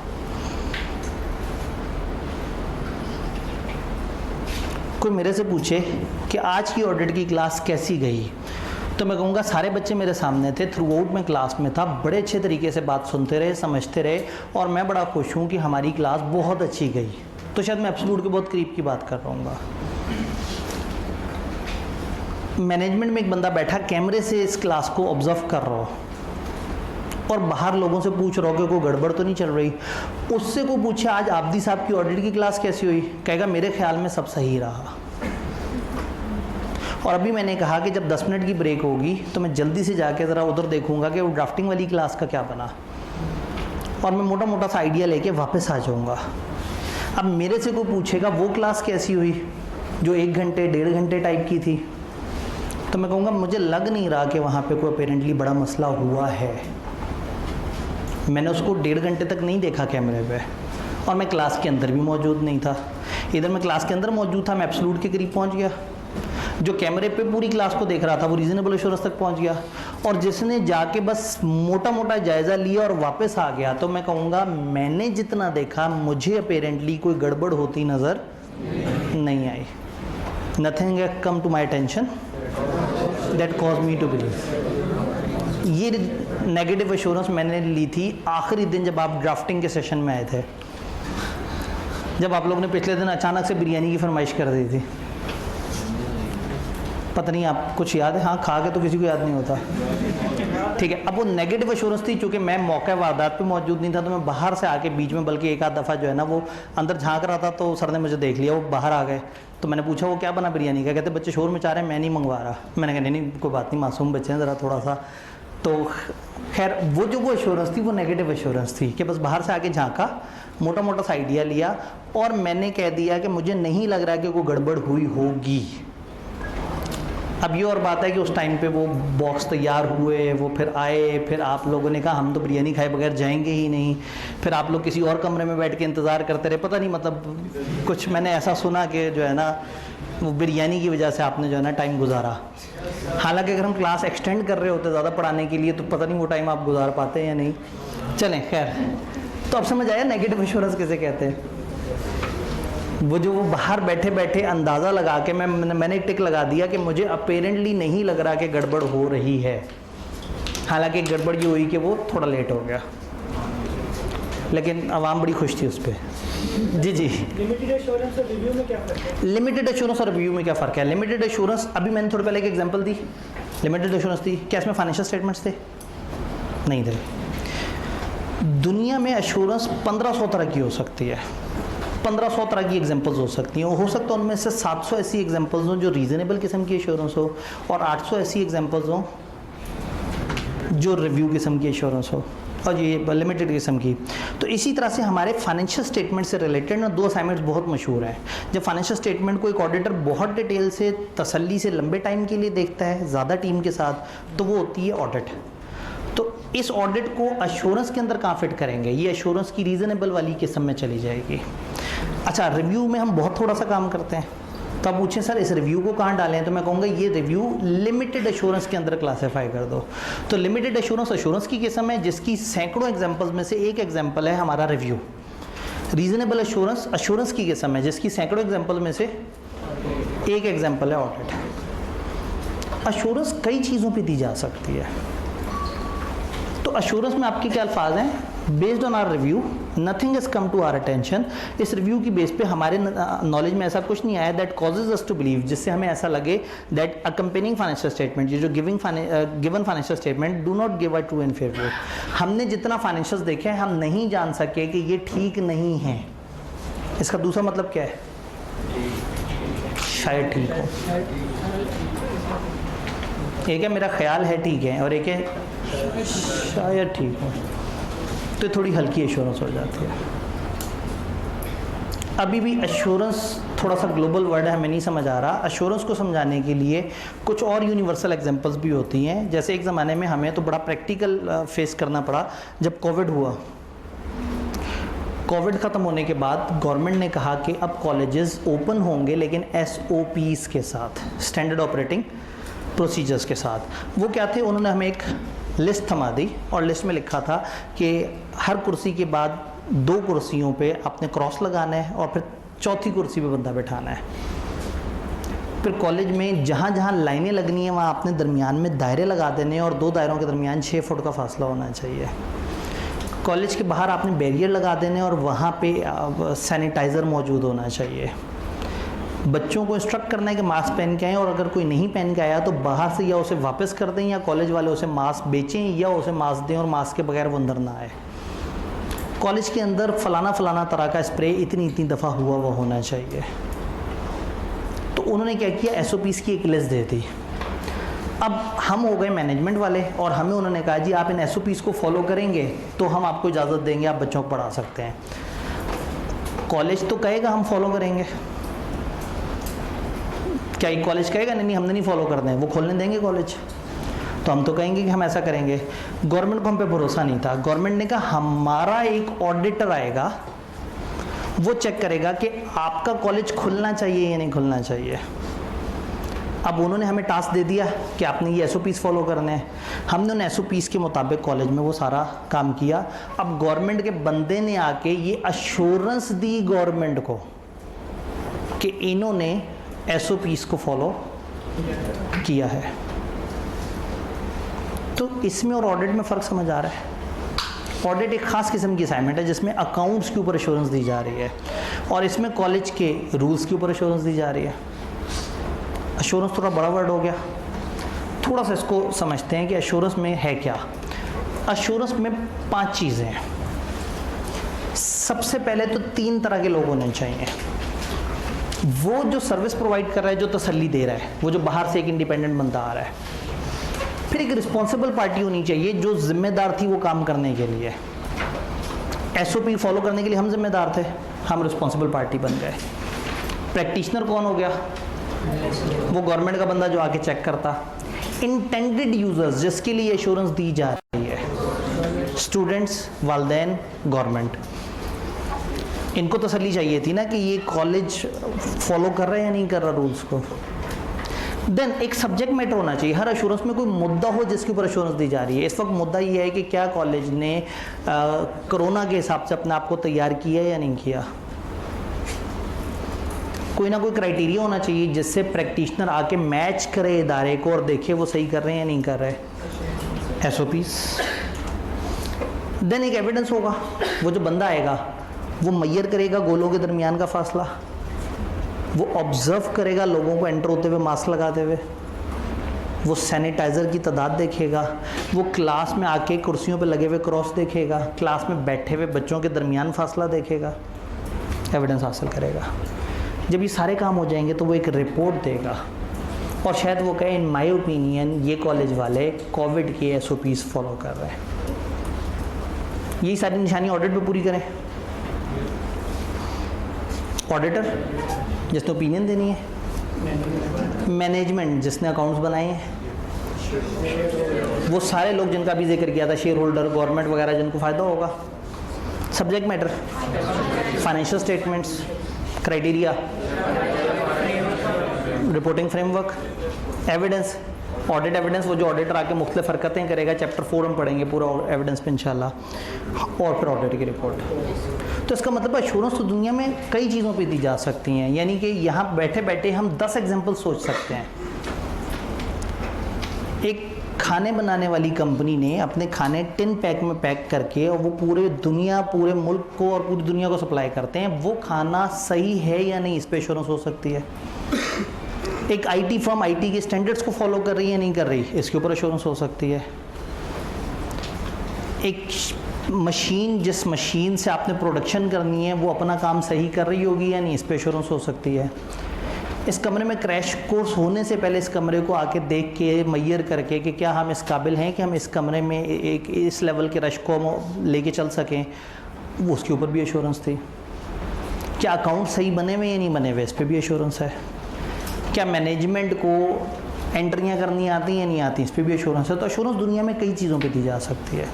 कोई मेरे से पूछे कि आज की ऑडिट की क्लास कैसी गई, तो मैं कहूँगा सारे बच्चे मेरे सामने थे, थ्रू आउट मैं क्लास में था, बड़े अच्छे तरीके से बात सुनते रहे, समझते रहे, और मैं बड़ा खुश हूँ कि हमारी क्लास बहुत अच्छी गई। तो शायद मैं एब्सोल्यूट के बहुत करीब की बात कर रहा हूँ। मैनेजमेंट में एक बंदा बैठा कैमरे से इस क्लास को ऑब्जर्व कर रहा हो और बाहर लोगों से पूछ रहा हो कि कोई गड़बड़ तो नहीं चल रही। उससे को पूछा आज आबदी साहब की ऑडिट की क्लास कैसी हुई, कहेगा मेरे ख्याल में सब सही रहा। और अभी मैंने कहा कि जब 10 मिनट की ब्रेक होगी तो मैं जल्दी से जाके ज़रा उधर देखूंगा कि वो ड्राफ्टिंग वाली क्लास का क्या बना, और मैं मोटा मोटा सा आइडिया लेके वापस आ जाऊँगा। अब मेरे से कोई पूछेगा वो क्लास कैसी हुई जो 1 घंटे 1.5 घंटे टाइप की थी, तो मैं कहूँगा मुझे लग नहीं रहा कि वहाँ पे कोई अपेरेंटली बड़ा मसला हुआ है। मैंने उसको 1.5 घंटे तक नहीं देखा कैमरे पे, और मैं क्लास के अंदर भी मौजूद नहीं था। इधर मैं क्लास के अंदर मौजूद था, मैं एब्सोल्यूट के करीब पहुँच गया। जो कैमरे पे पूरी क्लास को देख रहा था वो रीजनेबल एश्योरेंस तक पहुँच गया, और जिसने जाके बस मोटा मोटा जायज़ा लिया और वापस आ गया, तो मैं कहूँगा मैंने जितना देखा मुझे अपेरेंटली कोई गड़बड़ होती नज़र नहीं आई। Nothing has come to my attention that cause me to believe. ये नेगेटिव एश्योरेंस मैंने ली थी आखिरी दिन जब आप ड्राफ्टिंग के सेशन में आए थे, जब आप लोगों ने पिछले दिन अचानक से बिरयानी की फरमाइश कर दी थी। पता नहीं आप कुछ याद है? हाँ, खा के तो किसी को याद नहीं होता। ठीक है, अब वो नेगेटिव एश्योरेंस थी, चूँकि मैं मौके वारदात पे मौजूद नहीं था, तो मैं बाहर से आके बीच में, बल्कि एक आध दफ़ा जो है ना वो अंदर झांक रहा था, तो सर ने मुझे देख लिया, वो बाहर आ गए। तो मैंने पूछा वो क्या बना बिरयानी का? कहते बच्चे शोर मचा रहे हैं, मैं नहीं मंगवा रहा। मैंने कहा नहीं कोई बात नहीं, मासूम बच्चे हैं ज़रा थोड़ा सा। तो खैर वो एश्योरेंस थी वो नेगेटिव एश्योरेंस थी कि बस बाहर से आके झांका, मोटा मोटा सा आइडिया लिया और मैंने कह दिया कि मुझे नहीं लग रहा कि कोई गड़बड़ हुई होगी। अब ये और बात है कि उस टाइम पे वो बॉक्स तैयार हुए, वो फिर आए, फिर आप लोगों ने कहा हम तो बिरयानी खाए बगैर जाएंगे ही नहीं, फिर आप लोग किसी और कमरे में बैठ के इंतज़ार करते रहे, पता नहीं मतलब कुछ मैंने ऐसा सुना कि जो है ना वो बिरयानी की वजह से आपने जो है ना टाइम गुजारा। हालांकि अगर हम क्लास एक्सटेंड कर रहे होते ज़्यादा पढ़ाने के लिए तो पता नहीं वो टाइम आप गुजार पाते हैं या नहीं। चलें खैर, तो अब समझ आया नेगेटिव एश्योरेंस किसे कहते हैं। वो जो वो बाहर बैठे बैठे अंदाज़ा लगा के मैंने एक टिक लगा दिया कि मुझे अपेरेंटली नहीं लग रहा कि गड़बड़ हो रही है, हालांकि गड़बड़ ये हुई कि वो थोड़ा लेट हो गया, लेकिन आवाम बड़ी खुश थी उस पर। जी जी, लिमिटेड एश्योरेंस और रिव्यू में क्या फ़र्क है? लिमिटेड एश्योरेंस और रिव्यू में क्या फ़र्क है? लिमिटेड एश्योरेंस, अभी मैंने थोड़ी पहले एक एग्जांपल दी, लिमिटेड एश्योरेंस थी, क्या इसमें फाइनेंशियल स्टेटमेंट्स थे? नहीं थे। दुनिया में एश्योरेंस 1500 तरह की हो सकती है, 1500 तरह की एग्जांपल्स हो सकती हैं। हो सकता है उनमें से 700 ऐसी एग्जांपल्स हों जो रीज़नेबल किस्म की एश्योरेंस हो और 800 ऐसी एग्जांपल्स हों जो रिव्यू किस्म की एश्योरेंस हो और ये लिमिटेड किस्म की। तो इसी तरह से हमारे फाइनेंशियल स्टेटमेंट से रिलेटेड ना 2 असाइनमेंट्स बहुत मशहूर हैं। जब फाइनेंशियल स्टेटमेंट को एक ऑडिटर बहुत डिटेल से तसल्ली से लंबे टाइम के लिए देखता है ज़्यादा टीम के साथ, तो वो होती है ऑडिट। तो इस ऑडिट को एश्योरेंस के अंदर कहाँ फिट करेंगे? ये एश्योरेंस की रीज़नेबल वाली किस्म में चली जाएगी। अच्छा, रिव्यू में हम बहुत थोड़ा सा काम करते हैं, तो आप पूछें सर इस रिव्यू को कहाँ डालें, तो मैं कहूँगा ये रिव्यू लिमिटेड एश्योरेंस के अंदर क्लासीफाई कर दो। तो लिमिटेड एश्योरेंस एश्योरेंस की किस्म है जिसकी सैकड़ों एग्जांपल्स में से एक एग्जांपल है हमारा रिव्यू। रीजनेबल एश्योरेंस एश्योरेंस की किस्म है जिसकी सैकड़ों एग्जांपल में से एक एग्जांपल है ऑडिट। एश्योरेंस कई चीज़ों पे दी जा सकती है। तो एश्योरेंस में आपके क्या अल्फाज हैं? Based on our review nothing is come to our attention. इस रिव्यू की बेस पे हमारे नॉलेज में ऐसा कुछ नहीं आया that causes us to believe, जिससे हमें ऐसा लगे दैट अकम्पेनिंग फाइनेंशियल स्टेटमेंट, ये जो given financial statement do not give a true and fair view. हमने जितना फाइनेंशियल्स देखे हैं हम नहीं जान सके कि ये ठीक नहीं है। इसका दूसरा मतलब क्या है? शायद ठीक हो। एक है मेरा ख्याल है ठीक है और एक है शायद ठीक हो, तो थोड़ी हल्की एश्योरेंस हो जाती है। अभी भी एश्योरेंस थोड़ा सा ग्लोबल वर्ड है, हमें नहीं समझ आ रहा। एश्योरेंस को समझाने के लिए कुछ और यूनिवर्सल एग्जांपल्स भी होती हैं। जैसे एक ज़माने में हमें तो बड़ा प्रैक्टिकल फेस करना पड़ा जब कोविड हुआ। कोविड ख़त्म होने के बाद गवर्नमेंट ने कहा कि अब कॉलेजेस ओपन होंगे लेकिन SOPs के साथ, स्टैंडर्ड ऑपरेटिंग प्रोसीजर्स के साथ। वो क्या थे? उन्होंने हमें एक लिस्ट थमा दी और लिस्ट में लिखा था कि हर कुर्सी के बाद 2 कुर्सियों पे आपने क्रॉस लगाना है और फिर चौथी कुर्सी पे बंदा बैठाना है। फिर कॉलेज में जहाँ जहाँ लाइनें लगनी है वहाँ आपने दरमियान में दायरे लगा देने हैं और 2 दायरों के दरमियान 6 फुट का फासला होना चाहिए। कॉलेज के बाहर आपने बैरियर लगा देने और वहाँ पे सैनिटाइज़र मौजूद होना चाहिए। बच्चों को इंस्ट्रक्ट करना है कि मास्क पहन के आएँ और अगर कोई नहीं पहन के आया तो बाहर से या उसे वापस कर दें या कॉलेज वाले उसे मास्क बेचें या उसे मास्क दें और मास्क के बगैर वो अंदर ना आए। कॉलेज के अंदर फलाना तरह का स्प्रे इतनी दफ़ा हुआ वो होना चाहिए। तो उन्होंने क्या किया? SOPs की एक लिस्ट दे दी। अब हम हो गए मैनेजमेंट वाले और हमें उन्होंने कहा जी आप इन SOPs को फॉलो करेंगे तो हम आपको इजाज़त देंगे, आप बच्चों को पढ़ा सकते हैं। कॉलेज तो कहेगा हम फॉलो करेंगे, क्या ये कॉलेज कहेगा नहीं हमने नहीं फॉलो करना है? वो खोलने देंगे कॉलेज? तो हम तो कहेंगे कि हम ऐसा करेंगे। गवर्नमेंट को हम पे भरोसा नहीं था। गवर्नमेंट ने कहा हमारा एक ऑडिटर आएगा, वो चेक करेगा कि आपका कॉलेज खुलना चाहिए या नहीं खुलना चाहिए। अब उन्होंने हमें टास्क दे दिया कि आपने ये SOPs फॉलो करने हैं। हमने उन SOPs के मुताबिक कॉलेज में वो सारा काम किया। अब गवर्नमेंट के बंदे ने आके ये अश्योरेंस दी गवर्नमेंट को कि इन्होंने SOPs को फॉलो किया है। तो इसमें और ऑडिट में फ़र्क समझ आ रहा है? ऑडिट एक ख़ास किस्म की असाइनमेंट है जिसमें अकाउंट्स के ऊपर एश्योरेंस दी जा रही है और इसमें कॉलेज के रूल्स के ऊपर एश्योरेंस दी जा रही है। एश्योरेंस थोड़ा बड़ा वर्ड हो गया, थोड़ा सा इसको समझते हैं कि एश्योरेंस में है क्या। एश्योरेंस में 5 चीज़ें हैं। सबसे पहले तो 3 तरह के लोग होने चाहिए। वो जो सर्विस प्रोवाइड कर रहा है, जो तसल्ली दे रहा है, वो जो बाहर से एक इंडिपेंडेंट बंदा आ रहा है, फिर एक रिस्पॉन्सिबल पार्टी होनी चाहिए जो जिम्मेदार थी वो काम करने के लिए। एसओपी फॉलो करने के लिए हम जिम्मेदार थे, हम रिस्पॉन्सिबल पार्टी बन गए। प्रैक्टिशनर कौन हो गया? वो गवर्नमेंट का बंदा जो आके चेक करता। इंटेंडेड यूजर्स जिसके लिए एश्योरेंस दी जा रही है, स्टूडेंट्स, वालिदैन, गवर्नमेंट, इनको तसल्ली चाहिए थी ना कि ये कॉलेज फॉलो कर रहा है या नहीं कर रहा रूल्स को। देन एक सब्जेक्ट मैटर होना चाहिए, हर एश्योरेंस में कोई मुद्दा हो जिसके ऊपर एश्योरेंस दी जा रही है। इस वक्त मुद्दा ये है कि क्या कॉलेज ने कोरोना के हिसाब से अपने आप को तैयार किया या नहीं किया। कोई ना कोई क्राइटेरिया होना चाहिए जिससे प्रैक्टिशनर आके मैच करे इदारे को और देखे वो सही कर रहे हैं या नहीं कर रहे। एसओपीस। देन एक एविडेंस होगा, वो जो बंदा आएगा वो मैयर करेगा गोलों के दरमियान का फासला, वो ऑब्जर्व करेगा लोगों को एंटर होते हुए मास्क लगाते हुए, वो सैनिटाइज़र की तादाद देखेगा, वो क्लास में आके कुर्सियों पे लगे हुए क्रॉस देखेगा, क्लास में बैठे हुए बच्चों के दरमियान फासला देखेगा, एविडेंस हासिल करेगा। जब ये सारे काम हो जाएंगे तो वो एक रिपोर्ट देगा और शायद वो कहे इन माय ओपिनियन ये कॉलेज वाले कोविड के एसओपीज फॉलो कर रहे हैं। यही सारी निशानी ऑडिट पे पूरी करें। ऑडिटर जिसने ओपिनियन देनी है, मैनेजमेंट जिसने अकाउंट्स बनाए हैं, वो सारे लोग जिनका भी जिक्र किया था, शेयर होल्डर, गवर्नमेंट वगैरह जिनको फ़ायदा होगा। Subject matter, financial statements, criteria, reporting framework, evidence, audit evidence, वो जो ऑडिटर आके मुख्तलिफ हरकतें करेगा, चैप्टर 4 हम पढ़ेंगे पूरा एविडेंस पे इंशाल्लाह, और फिर ऑडिट की रिपोर्ट। तो इसका मतलब एश्योरेंस तो दुनिया में कई चीज़ों पे दी जा सकती हैं, यानी कि यहाँ बैठे बैठे हम 10 एग्जाम्पल सोच सकते हैं। एक खाने बनाने वाली कंपनी ने अपने खाने टिन पैक में पैक करके और वो पूरे दुनिया, पूरे मुल्क को और पूरी दुनिया को सप्लाई करते हैं, वो खाना सही है या नहीं, इस पे एश्योरेंस हो सकती है। एक आईटी फर्म आईटी के स्टैंडर्ड्स को फॉलो कर रही है नहीं कर रही, इसके ऊपर एश्योरेंस हो सकती है। एक मशीन, जिस मशीन से आपने प्रोडक्शन करनी है वो अपना काम सही कर रही होगी या नहीं, इस पे एश्योरेंस हो सकती है। इस कमरे में क्रैश कोर्स होने से पहले इस कमरे को आके देख के मैयर करके कि क्या हम इस काबिल हैं कि हम इस कमरे में एक इस लेवल के रश को लेके चल सकें, वो उसके ऊपर भी एश्योरेंस थी। क्या अकाउंट सही बने हुए या नहीं बने हुए, इस पर भी एश्योरेंस है। क्या मैनेजमेंट को एंट्रियाँ करनी आती हैं या नहीं आती, इस पर भी एश्योरेंस है। तो एश्योरेंस दुनिया में कई चीज़ों पे दी जा सकती है।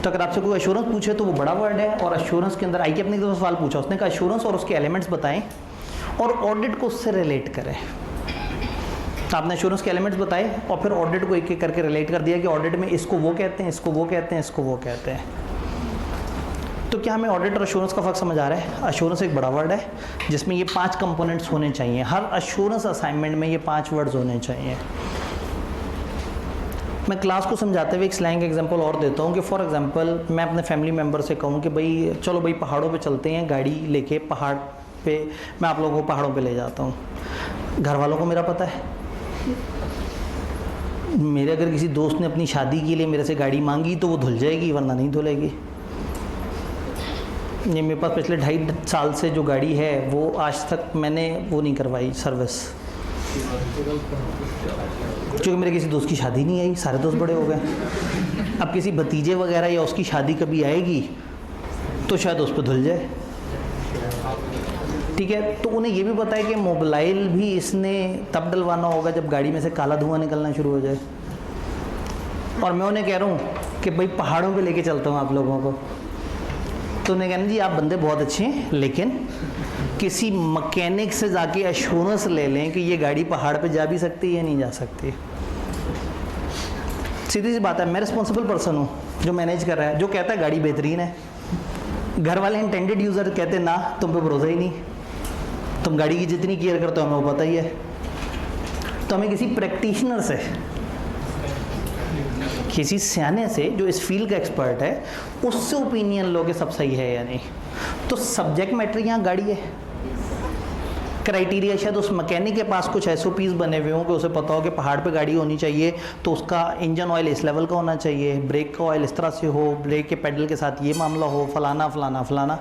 तो अगर आपसे कोई एश्योरेंस पूछे तो वो बड़ा वर्ड है, और एश्योरेंस के अंदर आई के अपने एक सवाल पूछा, उसने कहा एश्योरेंस और उसके एलिमेंट्स बताएं और ऑडिट को उससे रिलेट करें। तो आपने एश्योरेंस के एलिमेंट्स बताए और फिर ऑडिट को एक एक करके रिलेट कर दिया कि ऑडिट में इसको वो कहते हैं, इसको वो कहते हैं, इसको वो कहते हैं। तो क्या हमें ऑडिट और एश्योरेंस का फ़र्क समझ आ रहा है? एश्योरेंस एक बड़ा वर्ड है जिसमें ये 5 कंपोनेंट्स होने चाहिए। हर एश्योरेंस असाइनमेंट में ये 5 वर्ड्स होने चाहिए। मैं क्लास को समझाते हुए एक स्लैंग एग्जांपल और देता हूँ कि फॉर एग्जांपल मैं अपने फैमिली मेम्बर से कहूँ कि भाई चलो भाई पहाड़ों पे चलते हैं, गाड़ी लेके पहाड़ पे मैं आप लोगों को पहाड़ों पे ले जाता हूँ। घर वालों को मेरा पता है, मेरे अगर किसी दोस्त ने अपनी शादी के लिए मेरे से गाड़ी मांगी तो वो धुल जाएगी वरना नहीं धुलेगी। ये मेरे पास पिछले 2.5 साल से जो गाड़ी है वो आज तक मैंने वो नहीं करवाई सर्विस, क्योंकि मेरे किसी दोस्त की शादी नहीं आई, सारे दोस्त बड़े हो गए। अब किसी भतीजे वगैरह या उसकी शादी कभी आएगी तो शायद उस पर धुल जाए। ठीक है, तो उन्हें ये भी पता है कि मोबाइल भी इसने तब डलवाना होगा जब गाड़ी में से काला धुआं निकलना शुरू हो जाए। और मैं उन्हें कह रहा हूँ कि भाई पहाड़ों पे लेके चलता हूँ आप लोगों को, तो उन्हें कहना जी आप बंदे बहुत अच्छे हैं, लेकिन किसी मैकेनिक से जाके एश्योरेंस ले लें कि ये गाड़ी पहाड़ पे जा भी सकती है या नहीं जा सकती। सीधी सी बात है, मैं रिस्पॉन्सिबल पर्सन हूँ जो मैनेज कर रहा है, जो कहता है गाड़ी बेहतरीन है। घर वाले इंटेंडेड यूज़र कहते ना तुम पे भरोसा ही नहीं, तुम गाड़ी की जितनी केयर करते हो हमें वो पता ही है। तो हमें किसी प्रैक्टिशनर से, किसी सियाने से जो इस फील्ड का एक्सपर्ट है, उससे ओपिनियन लो कि सब सही है या नहीं। तो सब्जेक्ट मैटर यहाँ गाड़ी है, क्राइटेरिया शायद उस मैकेनिक के पास कुछ एसओपीज बने हुए हों कि उसे पता हो कि पहाड़ पे गाड़ी होनी चाहिए तो उसका इंजन ऑयल इस लेवल का होना चाहिए, ब्रेक का ऑयल इस तरह से हो, ब्रेक के पेडल के साथ ये मामला हो, फलाना फलाना फलाना।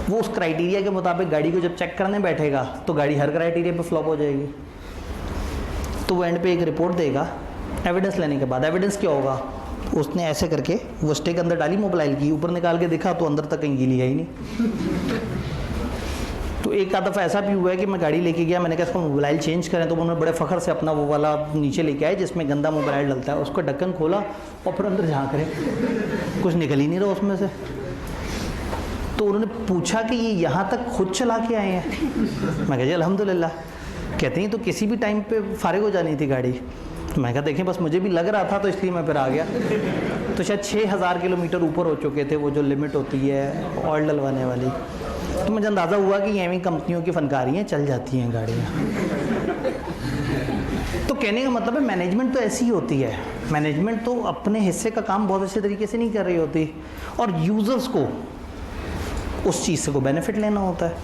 वो उस क्राइटेरिया के मुताबिक गाड़ी को जब चेक करने बैठेगा तो गाड़ी हर क्राइटेरिया पे फ्लॉप हो जाएगी। तो वो एंड पे एक रिपोर्ट देगा एविडेंस लेने के बाद एविडेंस क्या होगा, उसने ऐसे करके वो स्टिक अंदर डाली मोबाइल की, ऊपर निकाल के देखा तो अंदर तक कहीं गीली है ही नहीं। तो एक आध दफ़ा ऐसा भी हुआ है कि मैं गाड़ी लेके गया, मैंने कहा इसको मोबाइल चेंज करें, तो उन्होंने बड़े फ़ख्र से अपना वो वाला नीचे लेके आए जिसमें गंदा मोबाइल डलता है, उसका ढक्कन खोला और फिर अंदर झाँक रहे, कुछ निकल ही नहीं रहा उसमें से। तो उन्होंने पूछा कि ये यहाँ तक खुद चला के आए हैं? मैं कहा जी अल्हम्दुलिल्लाह। कहते हैं तो किसी भी टाइम पे फारिग हो जानी थी गाड़ी। तो मैं कहा देखें बस मुझे भी लग रहा था तो इसलिए मैं फिर आ गया। तो शायद 6000 किलोमीटर ऊपर हो चुके थे, वो जो लिमिट होती है ऑयल डलवाने वाली। तो मुझे अंदाज़ा हुआ कि ये कंपनियों की फनकारियाँ चल जाती हैं गाड़ियाँ। तो कहने का मतलब है मैनेजमेंट तो ऐसी ही होती है, मैनेजमेंट तो अपने हिस्से का काम बहुत अच्छे तरीके से नहीं कर रही होती और यूज़र्स को उस चीज़ से को बेनिफिट लेना होता है।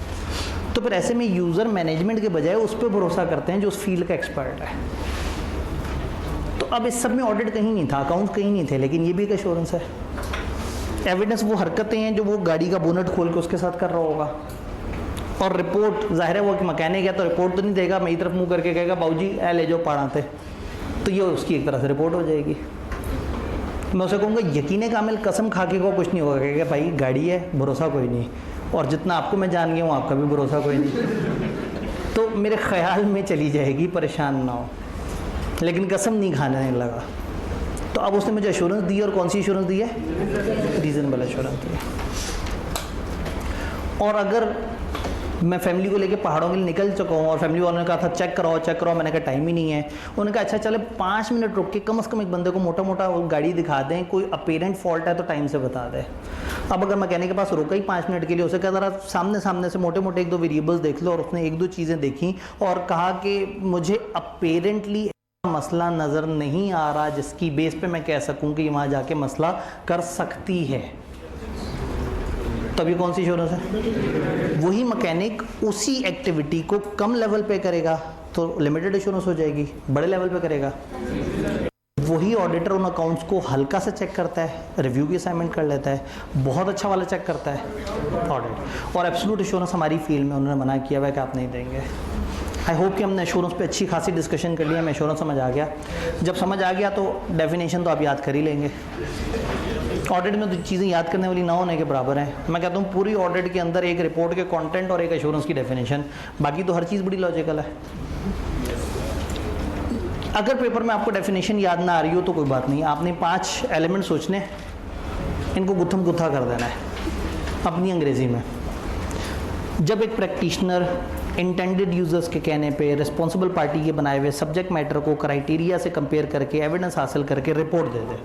तो फिर ऐसे में यूज़र मैनेजमेंट के बजाय उस पर भरोसा करते हैं जो उस फील्ड का एक्सपर्ट है। तो अब इस सब में ऑडिट कहीं नहीं था, अकाउंट कहीं नहीं थे, लेकिन ये भी एक एश्योरेंस है। एविडेंस वो हरकतें हैं जो वो गाड़ी का बोनट खोल के उसके साथ कर रहा होगा। और रिपोर्ट जाहिर है वो कि मैकेनिक है तो रिपोर्ट तो नहीं देगा, मेरी तरफ मुंह करके कहेगा बाबूजी ए ले जाओ पढ़ाते, तो ये उसकी एक तरह से रिपोर्ट हो जाएगी। मैं उसे कहूँगा यकीन कामिल कसम खा के को कुछ नहीं होगा, कहेगा भाई गाड़ी है भरोसा कोई नहीं, और जितना आपको मैं जान गया हूँ आपका भी भरोसा कोई नहीं। तो मेरे ख्याल में चली जाएगी, परेशान ना हो। लेकिन कसम नहीं खाने लगा। तो अब उसने मुझे एश्योरेंस दी, और कौन सी एश्योरेंस दी है? रीजनेबल एश्योरेंस दी है। और अगर मैं फैमिली को लेके पहाड़ों के लिए निकल चुका हूँ और फैमिली वालों ने कहा था चेक कराओ, मैंने कहा टाइम ही नहीं है। उन्होंने कहा अच्छा चले 5 मिनट रुक के कम से कम एक बंदे को मोटा मोटा गाड़ी दिखा दें, कोई अपेरेंट फॉल्ट है तो टाइम से बता दें। अब अगर मैं कहने के पास रुका ही 5 मिनट के लिए, उसे कहा ज़रा सामने से मोटे मोटे 1-2 वेरिएबल्स देख लो, और उसने 1-2 चीज़ें देखी और कहा कि मुझे अपेरेंटली मसला नज़र नहीं आ रहा जिसकी बेस पे मैं कह सकूं कि वहाँ जाके मसला कर सकती है। तब ये कौन सी इंश्योरेंस है? वही मैकेनिक उसी एक्टिविटी को कम लेवल पे करेगा तो लिमिटेड इंश्योरेंस हो जाएगी, बड़े लेवल पे करेगा वही ऑडिटर उन अकाउंट्स को हल्का सा चेक करता है, रिव्यू की असाइनमेंट कर लेता है, बहुत अच्छा वाला चेक करता है ऑडिट। और एब्सोल्यूट इंश्योरेंस हमारी फील्ड में उन्होंने मना किया हुआ है कि आप नहीं देंगे। आई होप कि हमने एश्योरेंस पे अच्छी खासी डिस्कशन कर लिया, हमें एश्योरेंस समझ आ गया। जब समझ आ गया तो डेफिनेशन तो आप याद कर ही लेंगे। ऑडिट में तो चीज़ें याद करने वाली ना होने के बराबर हैं। मैं कहता हूँ पूरी ऑडिट के अंदर एक रिपोर्ट के कंटेंट और एक एश्योरेंस की डेफिनेशन, बाकी तो हर चीज़ बड़ी लॉजिकल है। अगर पेपर में आपको डेफिनेशन याद ना आ रही हो तो कोई बात नहीं, आपने 5 एलिमेंट सोचने, इनको गुत्थम गुत्था कर देना है अपनी अंग्रेज़ी में। जब एक प्रैक्टिशनर इंटेंडेड यूजर्स के कहने पे रिस्पॉन्सिबल पार्टी के बनाए हुए सब्जेक्ट मैटर को क्राइटेरिया से कंपेयर करके एविडेंस हासिल करके रिपोर्ट दे दे,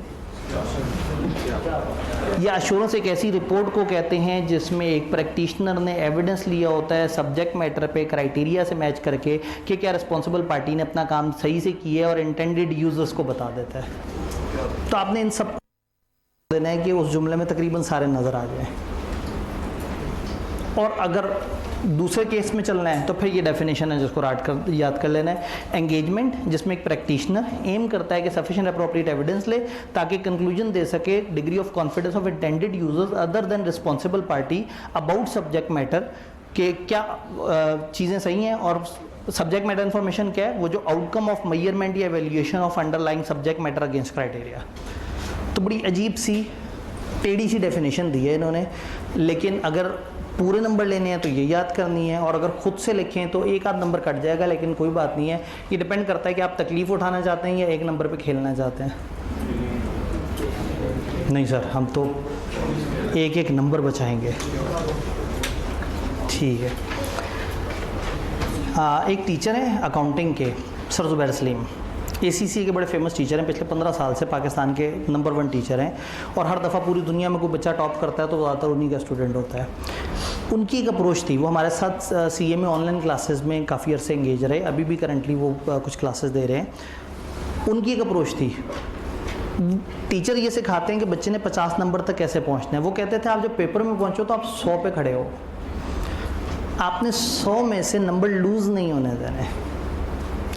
या एश्योरेंस एक ऐसी रिपोर्ट को कहते हैं जिसमें एक प्रैक्टिशनर ने एविडेंस लिया होता है सब्जेक्ट मैटर पे क्राइटेरिया से मैच करके कि क्या रिस्पॉन्सिबल पार्टी ने अपना काम सही से किया है और इंटेंडेड यूजर्स को बता देता है। तो आपने इन सब देना है कि उस जुमले में तकरीबन सारे नज़र आ जाए। और अगर दूसरे केस में चलना है तो फिर ये डेफिनेशन है जिसको याद कर लेना है। एंगेजमेंट, जिसमें एक प्रैक्टिशनर एम करता है कि सफिशिएंट अप्रोप्रिएट एविडेंस ले ताकि कंक्लूजन दे सके degree of confidence of intended users other than responsible party about subject matter, के क्या चीज़ें सही हैं और सब्जेक्ट मैटर इन्फॉर्मेशन क्या है, वो जो आउटकम ऑफ मेजरमेंट या evaluation of underlying subject matter against criteria. तो बड़ी अजीब सी टेढ़ी सी डेफिनेशन दी है इन्होंने, लेकिन अगर पूरे नंबर लेने हैं तो ये याद करनी है, और अगर खुद से लिखें तो एक आध नंबर कट जाएगा, लेकिन कोई बात नहीं है। ये डिपेंड करता है कि आप तकलीफ़ उठाना चाहते हैं या एक नंबर पे खेलना चाहते हैं। नहीं सर, हम तो एक नंबर बचाएंगे। ठीक है। एक टीचर हैं अकाउंटिंग के, सर ज़ुबैर सलीम, ACC के बड़े फेमस टीचर हैं, पिछले 15 साल से पाकिस्तान के नंबर 1 टीचर हैं, और हर दफ़ा पूरी दुनिया में कोई बच्चा टॉप करता है तो ज़्यादातर उन्हीं का स्टूडेंट होता है। उनकी एक अप्रोच थी, वो हमारे साथ CA में ऑनलाइन क्लासेस में काफ़ी अरसे इंगेज रहे, अभी भी करंटली वो कुछ क्लासेस दे रहे हैं। उनकी एक अप्रोच थी, टीचर ये सिखाते हैं कि बच्चे ने 50 नंबर तक कैसे पहुँचना है। वो कहते थे आप जब पेपर में पहुँचो तो आप 100 पे खड़े हो, आपने 100 में से नंबर लूज़ नहीं होने देने।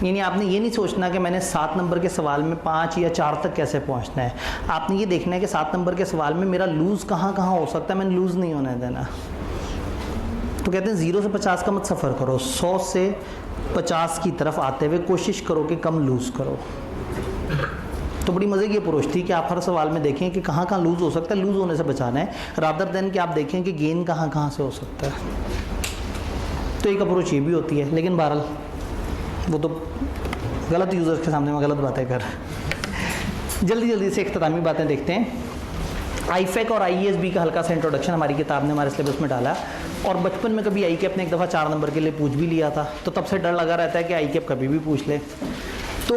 यानी आपने ये नहीं सोचना कि मैंने 7 नंबर के सवाल में 5 या 4 तक कैसे पहुंचना है, आपने ये देखना है कि 7 नंबर के सवाल में मेरा लूज़ कहाँ हो सकता है, मैंने लूज़ नहीं होने देना। तो कहते हैं 0 से 50 का मत सफ़र करो, 100 से 50 की तरफ आते हुए कोशिश करो कि कम लूज़ करो। तो बड़ी मज़े की अप्रोच थी कि आप हर सवाल में देखें कि कहाँ कहाँ लूज़ हो सकता है, लूज़ होने से बचाना है, रादर देन कि आप देखें कि गेन कहाँ कहाँ से हो सकता है। तो एक अप्रोच ये भी होती है, लेकिन बहरहाल वो तो गलत यूज़र्स के सामने में गलत बातें कर। जल्दी से इख्तितामी बातें देखते हैं। आईफेक और आईएसबी का हल्का सा इंट्रोडक्शन हमारी किताब ने हमारे सिलेबस में डाला, और बचपन में कभी आई कैप ने एक दफ़ा 4 नंबर के लिए पूछ भी लिया था, तो तब से डर लगा रहता है कि आई कैप कभी भी पूछ ले। तो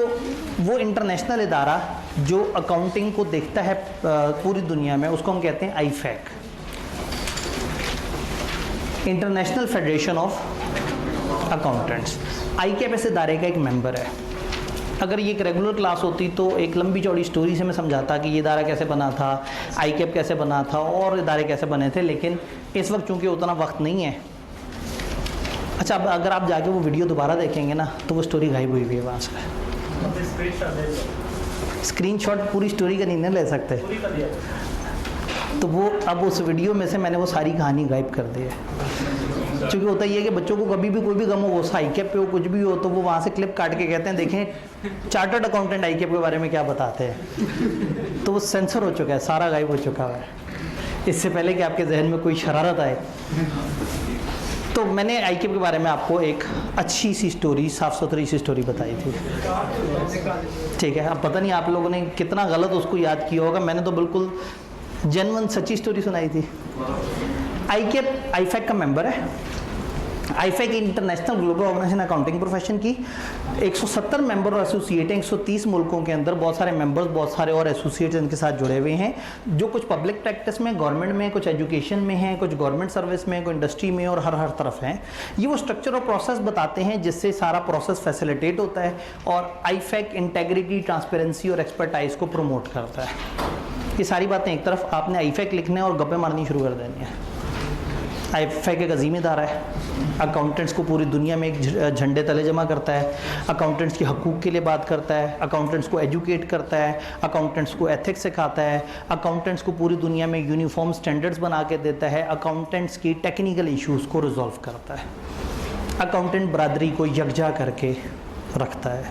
वो इंटरनेशनल इदारा जो अकाउंटिंग को देखता है पूरी दुनिया में, उसको हम कहते हैं IFAC, international federation of accountants. ICAP इस इदारे का एक मेंबर है। अगर ये एक रेगुलर क्लास होती तो एक लंबी चौड़ी स्टोरी से मैं समझाता कि ये इदारा कैसे बना था, आई कैप कैसे बना था और इदारे कैसे बने थे, लेकिन इस वक्त चूँकि उतना वक्त नहीं है। अच्छा, अब अगर आप जाके वो वीडियो दोबारा देखेंगे ना तो वो स्टोरी गायब हुई है वहाँ से। स्क्रीनशॉट पूरी स्टोरी का नहीं ले सकते, तो वो अब उस वीडियो में से मैंने वो सारी कहानी गायब कर दी है। क्योंकि होता ये है कि बच्चों को कभी भी कोई भी गम हो, आई कैप पे हो, कुछ भी हो, तो वो वहाँ से क्लिप काट के कहते हैं देखें चार्टर्ड अकाउंटेंट आई कैप के बारे में क्या बताते हैं। तो वो सेंसर हो चुका है, सारा गायब हो चुका है, इससे पहले कि आपके जहन में कोई शरारत आए। तो मैंने आई कैप के बारे में आपको एक अच्छी सी स्टोरी, साफ़ सुथरी सी स्टोरी बताई थी, ठीक है। अब पता नहीं आप लोगों ने कितना गलत उसको याद किया होगा, मैंने तो बिल्कुल जेन्युइन सच्ची स्टोरी सुनाई थी। आई कैप आईफेक का मेंबर है। IFAC international global organization accounting profession की 170 मेंबर और एसोसिएट हैं 130 मुल्कों के अंदर। बहुत सारे मेंबर्स, बहुत सारे और एसोसिएट्स इनके साथ जुड़े हुए हैं, जो कुछ पब्लिक प्रैक्टिस में, गवर्नमेंट में, कुछ एजुकेशन में हैं, कुछ गवर्नमेंट सर्विस में, कुछ इंडस्ट्री में, और हर तरफ हैं। ये वो स्ट्रक्चर और प्रोसेस बताते हैं जिससे सारा प्रोसेस फैसिलिटेट होता है, और आईफेक इंटेग्रिटी, ट्रांसपेरेंसी और एक्सपर्टाइज को प्रमोट करता है। ये सारी बातें एक तरफ, आपने आईफेक लिखने और गप्पे मारनी शुरू कर देनी है। आईफेक एक अजीम इदारा है, अकाउंटेंट्स को पूरी दुनिया में एक झंडे तले जमा करता है, अकाउंटेंट्स के हकूक़ के लिए बात करता है, अकाउंटेंट्स को एजुकेट करता है, अकाउंटेंट्स को एथिक्स सिखाता है, अकाउंटेंट्स को पूरी दुनिया में यूनिफॉर्म स्टैंडर्ड्स बना के देता है, अकाउंटेंट्स की टेक्निकल इश्यूज़ को रिजॉल्व करता है, अकाउंटेंट बरादरी को यकजा करके रखता है।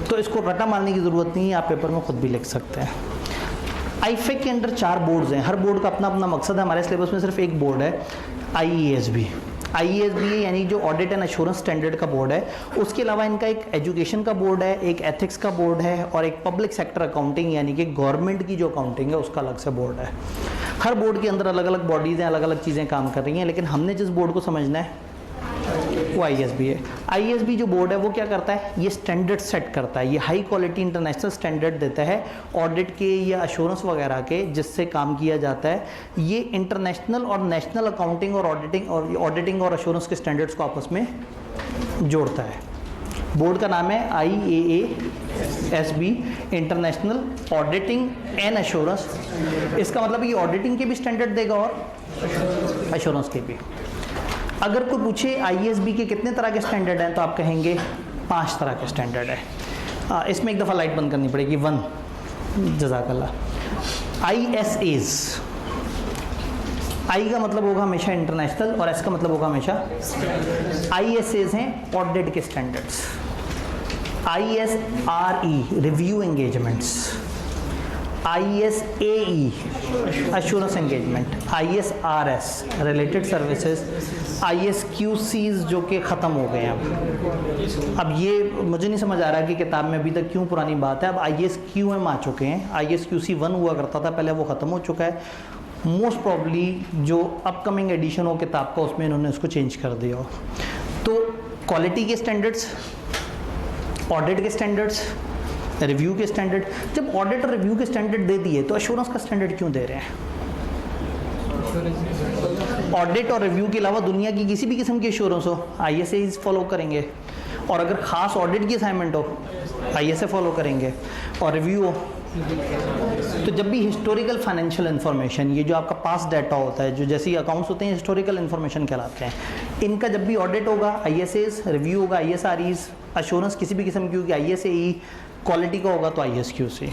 तो इसको रटा मारने की ज़रूरत नहीं है, आप पेपर में खुद भी लिख सकते हैं। आईफेक के अंदर 4 बोर्ड्स हैं, हर बोर्ड का अपना अपना मकसद है। हमारे सिलेबस में सिर्फ एक बोर्ड है, आईएएसबी। आईएएसबी यानी जो ऑडिट एंड एश्योरेंस स्टैंडर्ड का बोर्ड है। उसके अलावा इनका एक एजुकेशन का बोर्ड है, एक एथिक्स का बोर्ड है, और एक पब्लिक सेक्टर अकाउंटिंग यानी कि गवर्नमेंट की जो अकाउंटिंग है उसका अलग से बोर्ड है। हर बोर्ड के अंदर अलग अलग बॉडीज़ हैं, अलग अलग चीज़ें काम कर रही हैं, लेकिन हमने जिस बोर्ड को समझना है वो आईएएसबी है। आईएएसबी जो बोर्ड है वो क्या करता है, ये स्टैंडर्ड सेट करता है, ये हाई क्वालिटी इंटरनेशनल स्टैंडर्ड देता है ऑडिट के या एश्योरेंस वगैरह के, जिससे काम किया जाता है। ये इंटरनेशनल और नेशनल अकाउंटिंग और ऑडिटिंग और एश्योरेंस के स्टैंडर्ड्स को आपस में जोड़ता है। बोर्ड का नाम है IAASB, international auditing and assurance. इसका मतलब ये ऑडिटिंग के भी स्टैंडर्ड देगा और एश्योरेंस के भी। अगर कोई पूछे आईएएसबी के कितने तरह के स्टैंडर्ड हैं, तो आप कहेंगे 5 तरह के स्टैंडर्ड है। इसमें एक दफ़ा लाइट बंद करनी पड़ेगी। 1, जज़ाकल्लाह। ISAs, आई का मतलब होगा हमेशा इंटरनेशनल और एस का मतलब होगा हमेशा। ISAs हैं ऑडिट के standards. ISRE review engagements, ISAE assurance engagement, ISRS related services, ISQCs जो कि ख़त्म हो गए हैं। अब ये मुझे नहीं समझ आ रहा कि किताब में अभी तक क्यों पुरानी बात है। अब ISQM आ चुके हैं। ISQC 1 हुआ करता था पहले, वो ख़त्म हो चुका है। मोस्ट प्रॉब्ली जो अपकमिंग एडिशन हो किताब का उसमें इन्होंने उसको चेंज कर दिया हो। तो क्वालिटी के स्टैंडर्ड्स, ऑडिट के स्टैंडर्ड्स, रिव्यू के स्टैंडर्ड। जब ऑडिट और रिव्यू के स्टैंडर्ड दे दिए तो एश्योरेंस का स्टैंडर्ड क्यों दे रहे हैं? ऑडिट और रिव्यू के अलावा दुनिया की किसी भी किस्म की एश्योरेंस हो, ISAs फॉलो करेंगे, और अगर खास ऑडिट की असाइनमेंट हो ISA फॉलो करेंगे, और रिव्यू हो। तो जब भी हिस्टोरिकल फाइनेंशियल इन्फॉर्मेशन, ये जो आपका पास डाटा होता है, जो जैसे अकाउंट्स होते हैं हिस्टोरिकल इन्फॉर्मेशन कहलाते हैं, इनका जब भी ऑडिट होगा ISAs, रिव्यू होगा ISREs, एश्योरेंस किसी भी किस्म की होगी ISAE, क्वालिटी का होगा तो ISQC।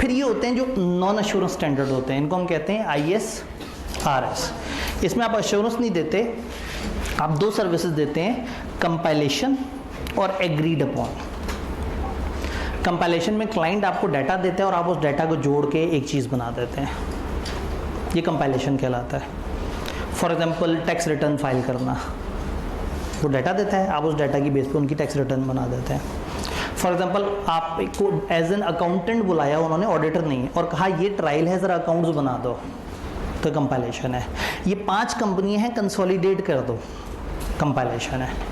फिर ये होते हैं जो नॉन एश्योरेंस स्टैंडर्ड होते हैं, इनको हम कहते हैं ISRS। इसमें आप एश्योरेंस नहीं देते, आप 2 सर्विसेज देते हैं, कंपाइलेशन और एग्रीड अपॉन। कंपाइलेशन में क्लाइंट आपको डाटा देता है और आप उस डाटा को जोड़ के एक चीज़ बना देते हैं, ये कंपाइलेशन कहलाता है। For example tax return file करना, वो डाटा देता है, आप उस डाटा की बेस पे उनकी टैक्स रिटर्न बना देते हैं। फॉर एग्जांपल आपको एज एन अकाउंटेंट बुलाया, उन्होंने ऑडिटर नहीं है, और कहा ये ट्रायल है ज़रा अकाउंट्स बना दो, तो कंपाइलेशन है। ये 5 कंपनियां हैं, कंसोलिडेट कर दो, कंपाइलेशन है।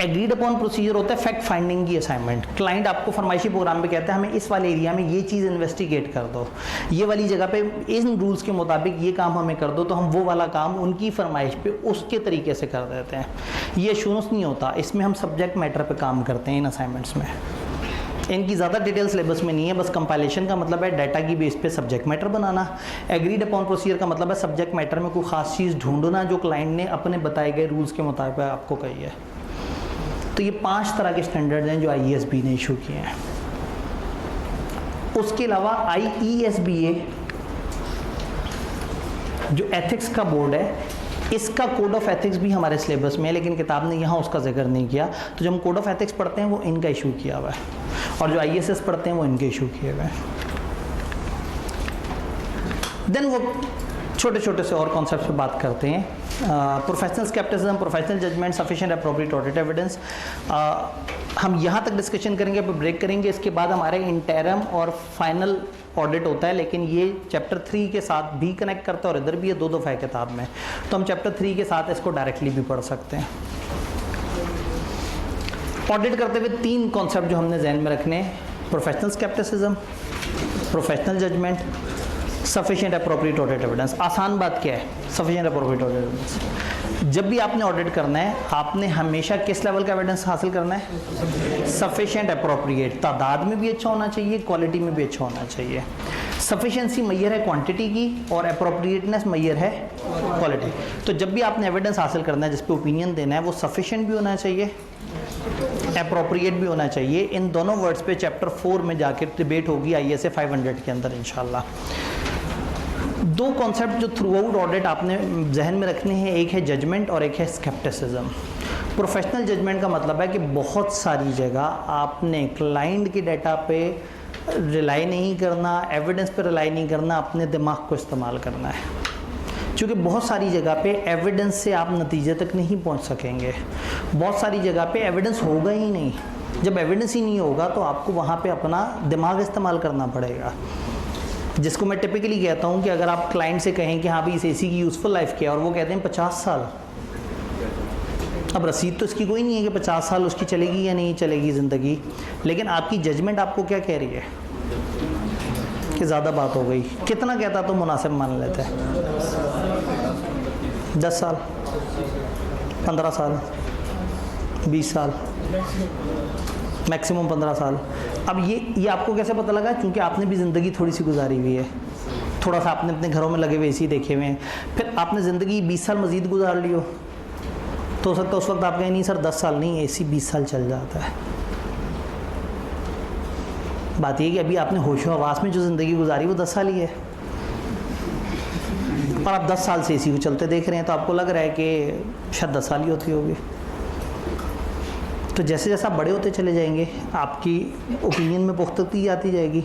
एग्रीड अपॉन प्रोसीजर होता है फैक्ट फाइंडिंग की असाइनमेंट। क्लाइंट आपको फरमाइशी प्रोग्राम पे कहता है हमें इस वाले एरिया में ये चीज़ इन्वेस्टिगेट कर दो, ये वाली जगह पे इन रूल्स के मुताबिक ये काम हमें कर दो, तो हम वो वाला काम उनकी फरमाइश पे उसके तरीके से कर देते हैं। ये एश्योरेंस नहीं होता, इसमें हम सब्जेक्ट मैटर पे काम करते हैं इन असाइनमेंट्स में। इनकी ज़्यादा डिटेल सिलेबस में नहीं है, बस कंपाइलेशन का मतलब है डाटा की बेस पे सब्जेक्ट मैटर बनाना। एग्रीड अपॉन प्रोसीजर का मतलब है सब्जेक्ट मैटर में कोई खास चीज़ ढूंढना जो क्लाइंट ने अपने बताए गए रूल्स के मुताबिक आपको कही है। तो ये 5 तरह के स्टैंडर्ड्स हैं जो IESB ने इशू किए हैं। उसके अलावा IESBA जो एथिक्स का बोर्ड है, इसका कोड ऑफ एथिक्स भी हमारे सिलेबस में है, लेकिन किताब ने यहाँ उसका जिक्र नहीं किया। तो जो हम कोड ऑफ एथिक्स पढ़ते हैं वो इनका इशू किया हुआ है, और जो ISS पढ़ते हैं वो इनके इशू किए हुए हैं। देन वो छोटे छोटे से और कॉन्सेप्ट पे बात करते हैं। Professional skepticism, professional judgement, sufficient appropriate audit evidence, हम यहाँ तक डिस्कशन करेंगे, फिर ब्रेक करेंगे। इसके बाद हमारे इंटरम और फाइनल ऑडिट होता है, लेकिन ये चैप्टर 3 के साथ भी कनेक्ट करता है और इधर भी ये 2 दफ़ा है किताब में, तो हम चैप्टर 3 के साथ इसको डायरेक्टली भी पढ़ सकते हैं। ऑडिट करते हुए 3 कॉन्सेप्ट जो हमने जहन में रखने हैं: professional skepticism, professional judgement, sufficient appropriate audit evidence. आसान बात क्या है? Sufficient appropriate audit evidence. जब भी आपने ऑडिट करना है, आपने हमेशा किस लेवल का एविडेंस हासिल करना है? Sufficient appropriate. तादाद में भी अच्छा होना चाहिए, क्वालिटी में भी अच्छा होना चाहिए। सफिशिएंसी मैयर है क्वांटिटी की, और एप्रोप्रिएटनेस मैयर है क्वालिटी। तो जब भी आपने एविडेंस हासिल करना है, जिस पे ओपिनियन देना है, वो सफिशिएंट भी होना चाहिए, एप्रोप्रिएट भी होना चाहिए। इन दोनों वर्ड्स पे चैप्टर 4 में जाके डिबेट होगी ISA 500 के अंदर इंशाल्लाह। 2 कॉन्सेप्ट जो थ्रू आउट ऑडिट आपने जहन में रखने हैं, एक है जजमेंट और एक है स्केप्टिसिज्म। प्रोफेशनल जजमेंट का मतलब है कि बहुत सारी जगह आपने क्लाइंट के डाटा पे रिलाई नहीं करना, एविडेंस पे रिलाई नहीं करना, अपने दिमाग को इस्तेमाल करना है। क्योंकि बहुत सारी जगह पे एविडेंस से आप नतीजे तक नहीं पहुंच सकेंगे, बहुत सारी जगह पे एविडेंस होगा ही नहीं। जब एविडेंस ही नहीं होगा तो आपको वहाँ पे अपना दिमाग इस्तेमाल करना पड़ेगा, जिसको मैं टिपिकली कहता हूँ कि अगर आप क्लाइंट से कहें कि हाँ भाई इस AC की यूज़फुल लाइफ क्या है, और वो कहते हैं 50 साल, अब रसीद तो इसकी कोई नहीं है कि 50 साल उसकी चलेगी या नहीं चलेगी ज़िंदगी, लेकिन आपकी जजमेंट आपको क्या कह रही है कि ज़्यादा बात हो गई। कितना कहता तो मुनासिब मान लेते हैं? 10 साल, 15 साल, 20 साल, मैक्सिमम 15 साल। अब ये आपको कैसे पता लगा? क्योंकि आपने भी ज़िंदगी थोड़ी सी गुजारी हुई है, थोड़ा सा आपने अपने घरों में लगे हुए AC देखे हुए हैं, फिर आपने ज़िंदगी 20 साल मज़ीद गुजार ली हो, तो हो सकता है उस वक्त आप कहें नहीं सर 10 साल नहीं, AC 20 साल चल जाता है। बात ये कि अभी आपने होशो हवास में जो ज़िंदगी गुजारी वो 10 साल ही है, और आप 10 साल से AC को चलते देख रहे हैं, तो आपको लग रहा है कि शायद 10 साल ही होती होगी। तो जैसे जैसे आप बड़े होते चले जाएंगे, आपकी ओपिनियन में पुख्तगी आती जाएगी,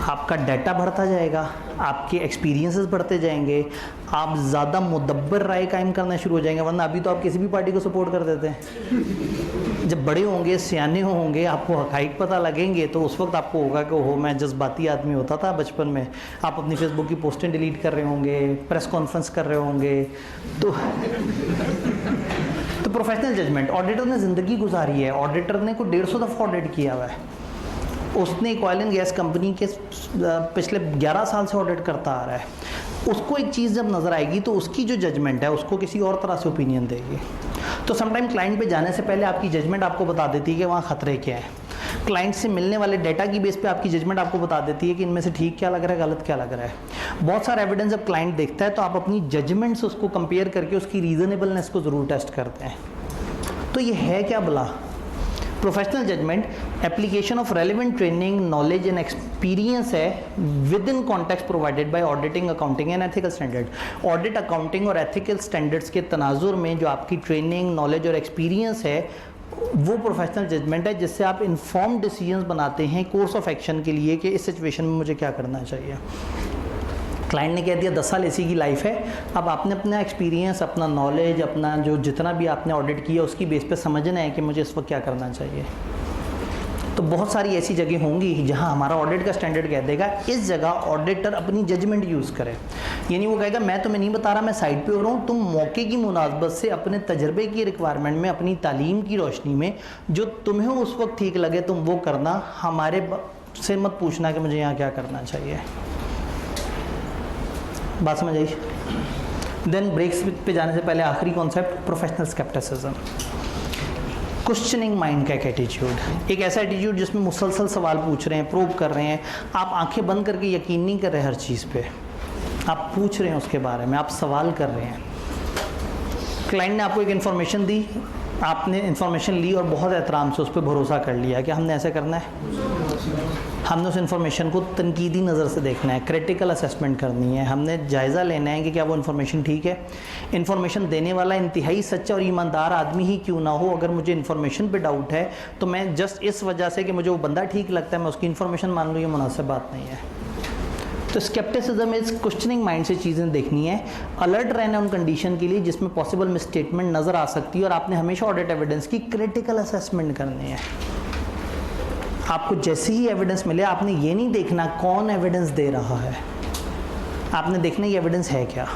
आपका डाटा बढ़ता जाएगा, आपके एक्सपीरियंसेस बढ़ते जाएंगे, आप ज़्यादा मुदब्बर राय कायम करना शुरू हो जाएंगे। वरना अभी तो आप किसी भी पार्टी को सपोर्ट कर देते हैं। जब बड़े होंगे, सियाने होंगे, आपको हक़ाइक़ पता लगेंगे, तो उस वक्त आपको होगा कि ओहो मैं जज्बाती आदमी होता था बचपन में। आप अपनी फेसबुक की पोस्टें डिलीट कर रहे होंगे, प्रेस कॉन्फ्रेंस कर रहे होंगे। तो प्रोफेशनल जजमेंट, ऑडिटर ने ज़िंदगी गुजारी है, ऑडिटर ने को 150 दफ़ा ऑडिट किया हुआ है। उसने एक ऑयल एंड गैस कंपनी के पिछले 11 साल से ऑडिट करता आ रहा है। उसको एक चीज़ जब नज़र आएगी तो उसकी जो जजमेंट है उसको किसी और तरह से ओपिनियन देगी। तो समटाइम क्लाइंट पे जाने से पहले आपकी जजमेंट आपको बता देती है कि वहाँ ख़तरे क्या हैं। क्लाइंट से मिलने वाले डाटा की बेस पे आपकी जजमेंट आपको बता देती है कि इनमें से ठीक क्या लग रहा है, गलत क्या लग रहा है। बहुत सारा एविडेंस जब क्लाइंट देखता है तो आप अपनी जजमेंट से उसको कंपेयर करके उसकी रीज़नेबलनेस को ज़रूर टेस्ट करते हैं। तो ये है क्या भला? Professional judgement application of relevant training, knowledge and experience है within context provided by auditing, accounting and ethical standard. Audit, accounting और एथिकल स्टैंडर्ड्स के तनाजुर में जो आपकी ट्रेनिंग, नॉलेज और एक्सपीरियंस है वो प्रोफेशनल जजमेंट है जिससे आप इन्फॉर्म डिसीजंस बनाते हैं कोर्स ऑफ एक्शन के लिए कि इस सिचुएशन में मुझे क्या करना चाहिए। क्लाइंट ने कह दिया 10 साल इसी की लाइफ है, अब आपने अपना एक्सपीरियंस, अपना नॉलेज, अपना जो जितना भी आपने ऑडिट किया उसकी बेस पे समझना है कि मुझे इस वक्त क्या करना चाहिए। तो बहुत सारी ऐसी जगह होंगी जहां हमारा ऑडिट का स्टैंडर्ड कह देगा इस जगह ऑडिटर अपनी जजमेंट यूज़ करे, यानी वो कहेगा मैं तुम्हें नहीं बता रहा, मैं साइड पे हो रहा हूँ, तुम मौके की मुनासबत से अपने तजर्बे की रिक्वायरमेंट में, अपनी तालीम की रोशनी में जो तुम्हें उस वक्त ठीक लगे तुम वो करना, हमारे से मत पूछना कि मुझे यहाँ क्या करना चाहिए। बात समझ आई? देन ब्रेक्स पे जाने से पहले आखिरी concept, professional scepticism, questioning mind का एक एटीट्यूड, एक ऐसा एटीट्यूड जिसमें मुसलसल सवाल पूछ रहे हैं, प्रोब कर रहे हैं, आप आंखें बंद करके यकीन नहीं कर रहे हर चीज़ पे, आप पूछ रहे हैं उसके बारे में, आप सवाल कर रहे हैं। क्लाइंट ने आपको एक इन्फॉर्मेशन दी, आपने इन्फॉर्मेशन ली और बहुत एहतराम से उस पर भरोसा कर लिया कि हमने ऐसे करना है। हमने उस इन्फॉर्मेशन को तनकीदी नज़र से देखना है, क्रिटिकल असेसमेंट करनी है, हमने जायज़ा लेना है कि क्या वो इन्फॉर्मेशन ठीक है। इन्फॉर्मेशन देने वाला इंतहाई सच्चा और ईमानदार आदमी ही क्यों ना हो, अगर मुझे इन्फॉर्मेशन पे डाउट है तो मैं जस्ट इस वजह से कि मुझे वो बंदा ठीक लगता है मैं उसकी इन्फॉर्मेशन मान लूँ, ये मुनासिब बात नहीं है। तो स्केप्टिसिज्म इज क्वेश्चनिंग माइंड से चीज़ें देखनी है, अलर्ट रहना उन कंडीशन के लिए जिसमें पॉसिबल मिसस्टेटमेंट नज़र आ सकती है, और आपने हमेशा ऑडिट एविडेंस की क्रिटिकल असेसमेंट करनी है। आपको जैसे ही एविडेंस मिले आपने ये नहीं देखना कौन एविडेंस दे रहा है, आपने देखना ये एविडेंस है क्या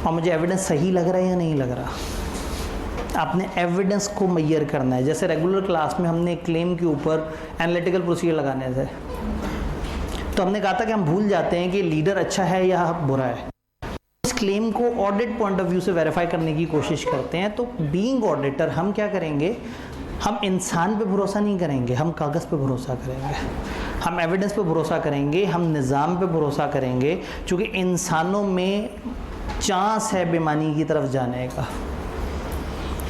और मुझे एविडेंस सही लग रहा है या नहीं लग रहा। आपने एविडेंस को मैयर करना है। जैसे रेगुलर क्लास में हमने क्लेम के ऊपर एनालिटिकल प्रोसीजर लगाने थे, तो हमने कहा था कि हम भूल जाते हैं कि लीडर अच्छा है या बुरा है। इस क्लेम को ऑडिट पॉइंट ऑफ व्यू से वेरीफाई करने की कोशिश करते हैं। तो बीइंग ऑडिटर हम क्या करेंगे, हम इंसान पे भरोसा नहीं करेंगे, हम कागज़ पे भरोसा करेंगे, हम एविडेंस पे भरोसा करेंगे, हम निज़ाम पे भरोसा करेंगे, क्योंकि इंसानों में चांस है बेईमानी की तरफ जाने का।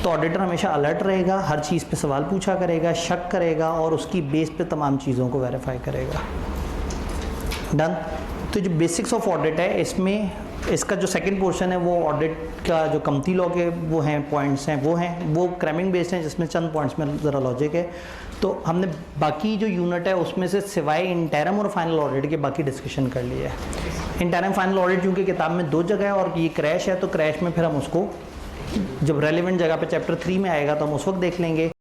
तो ऑडिटर हमेशा अलर्ट रहेगा, हर चीज़ पे सवाल पूछा करेगा, शक करेगा और उसकी बेस पे तमाम चीज़ों को वेरीफाई करेगा। डन। तो जो बेसिक्स ऑफ ऑडिट है, इसमें इसका जो सेकंड पोर्शन है वो ऑडिट का जो कमती लॉ के वो हैं पॉइंट्स हैं, वो क्रैमिंग बेस्ड हैं, जिसमें चंद पॉइंट्स में ज़रा लॉजिक है। तो हमने बाकी जो यूनिट है उसमें से सिवाय इंटरम और फाइनल ऑडिट के बाकी डिस्कशन कर लिया है। इंटरम फाइनल ऑडिट क्योंकि किताब में 2 जगह है और ये क्रैश है, तो क्रैश में फिर हम उसको जब रेलिवेंट जगह पे चैप्टर 3 में आएगा तो हम उस वक्त देख लेंगे।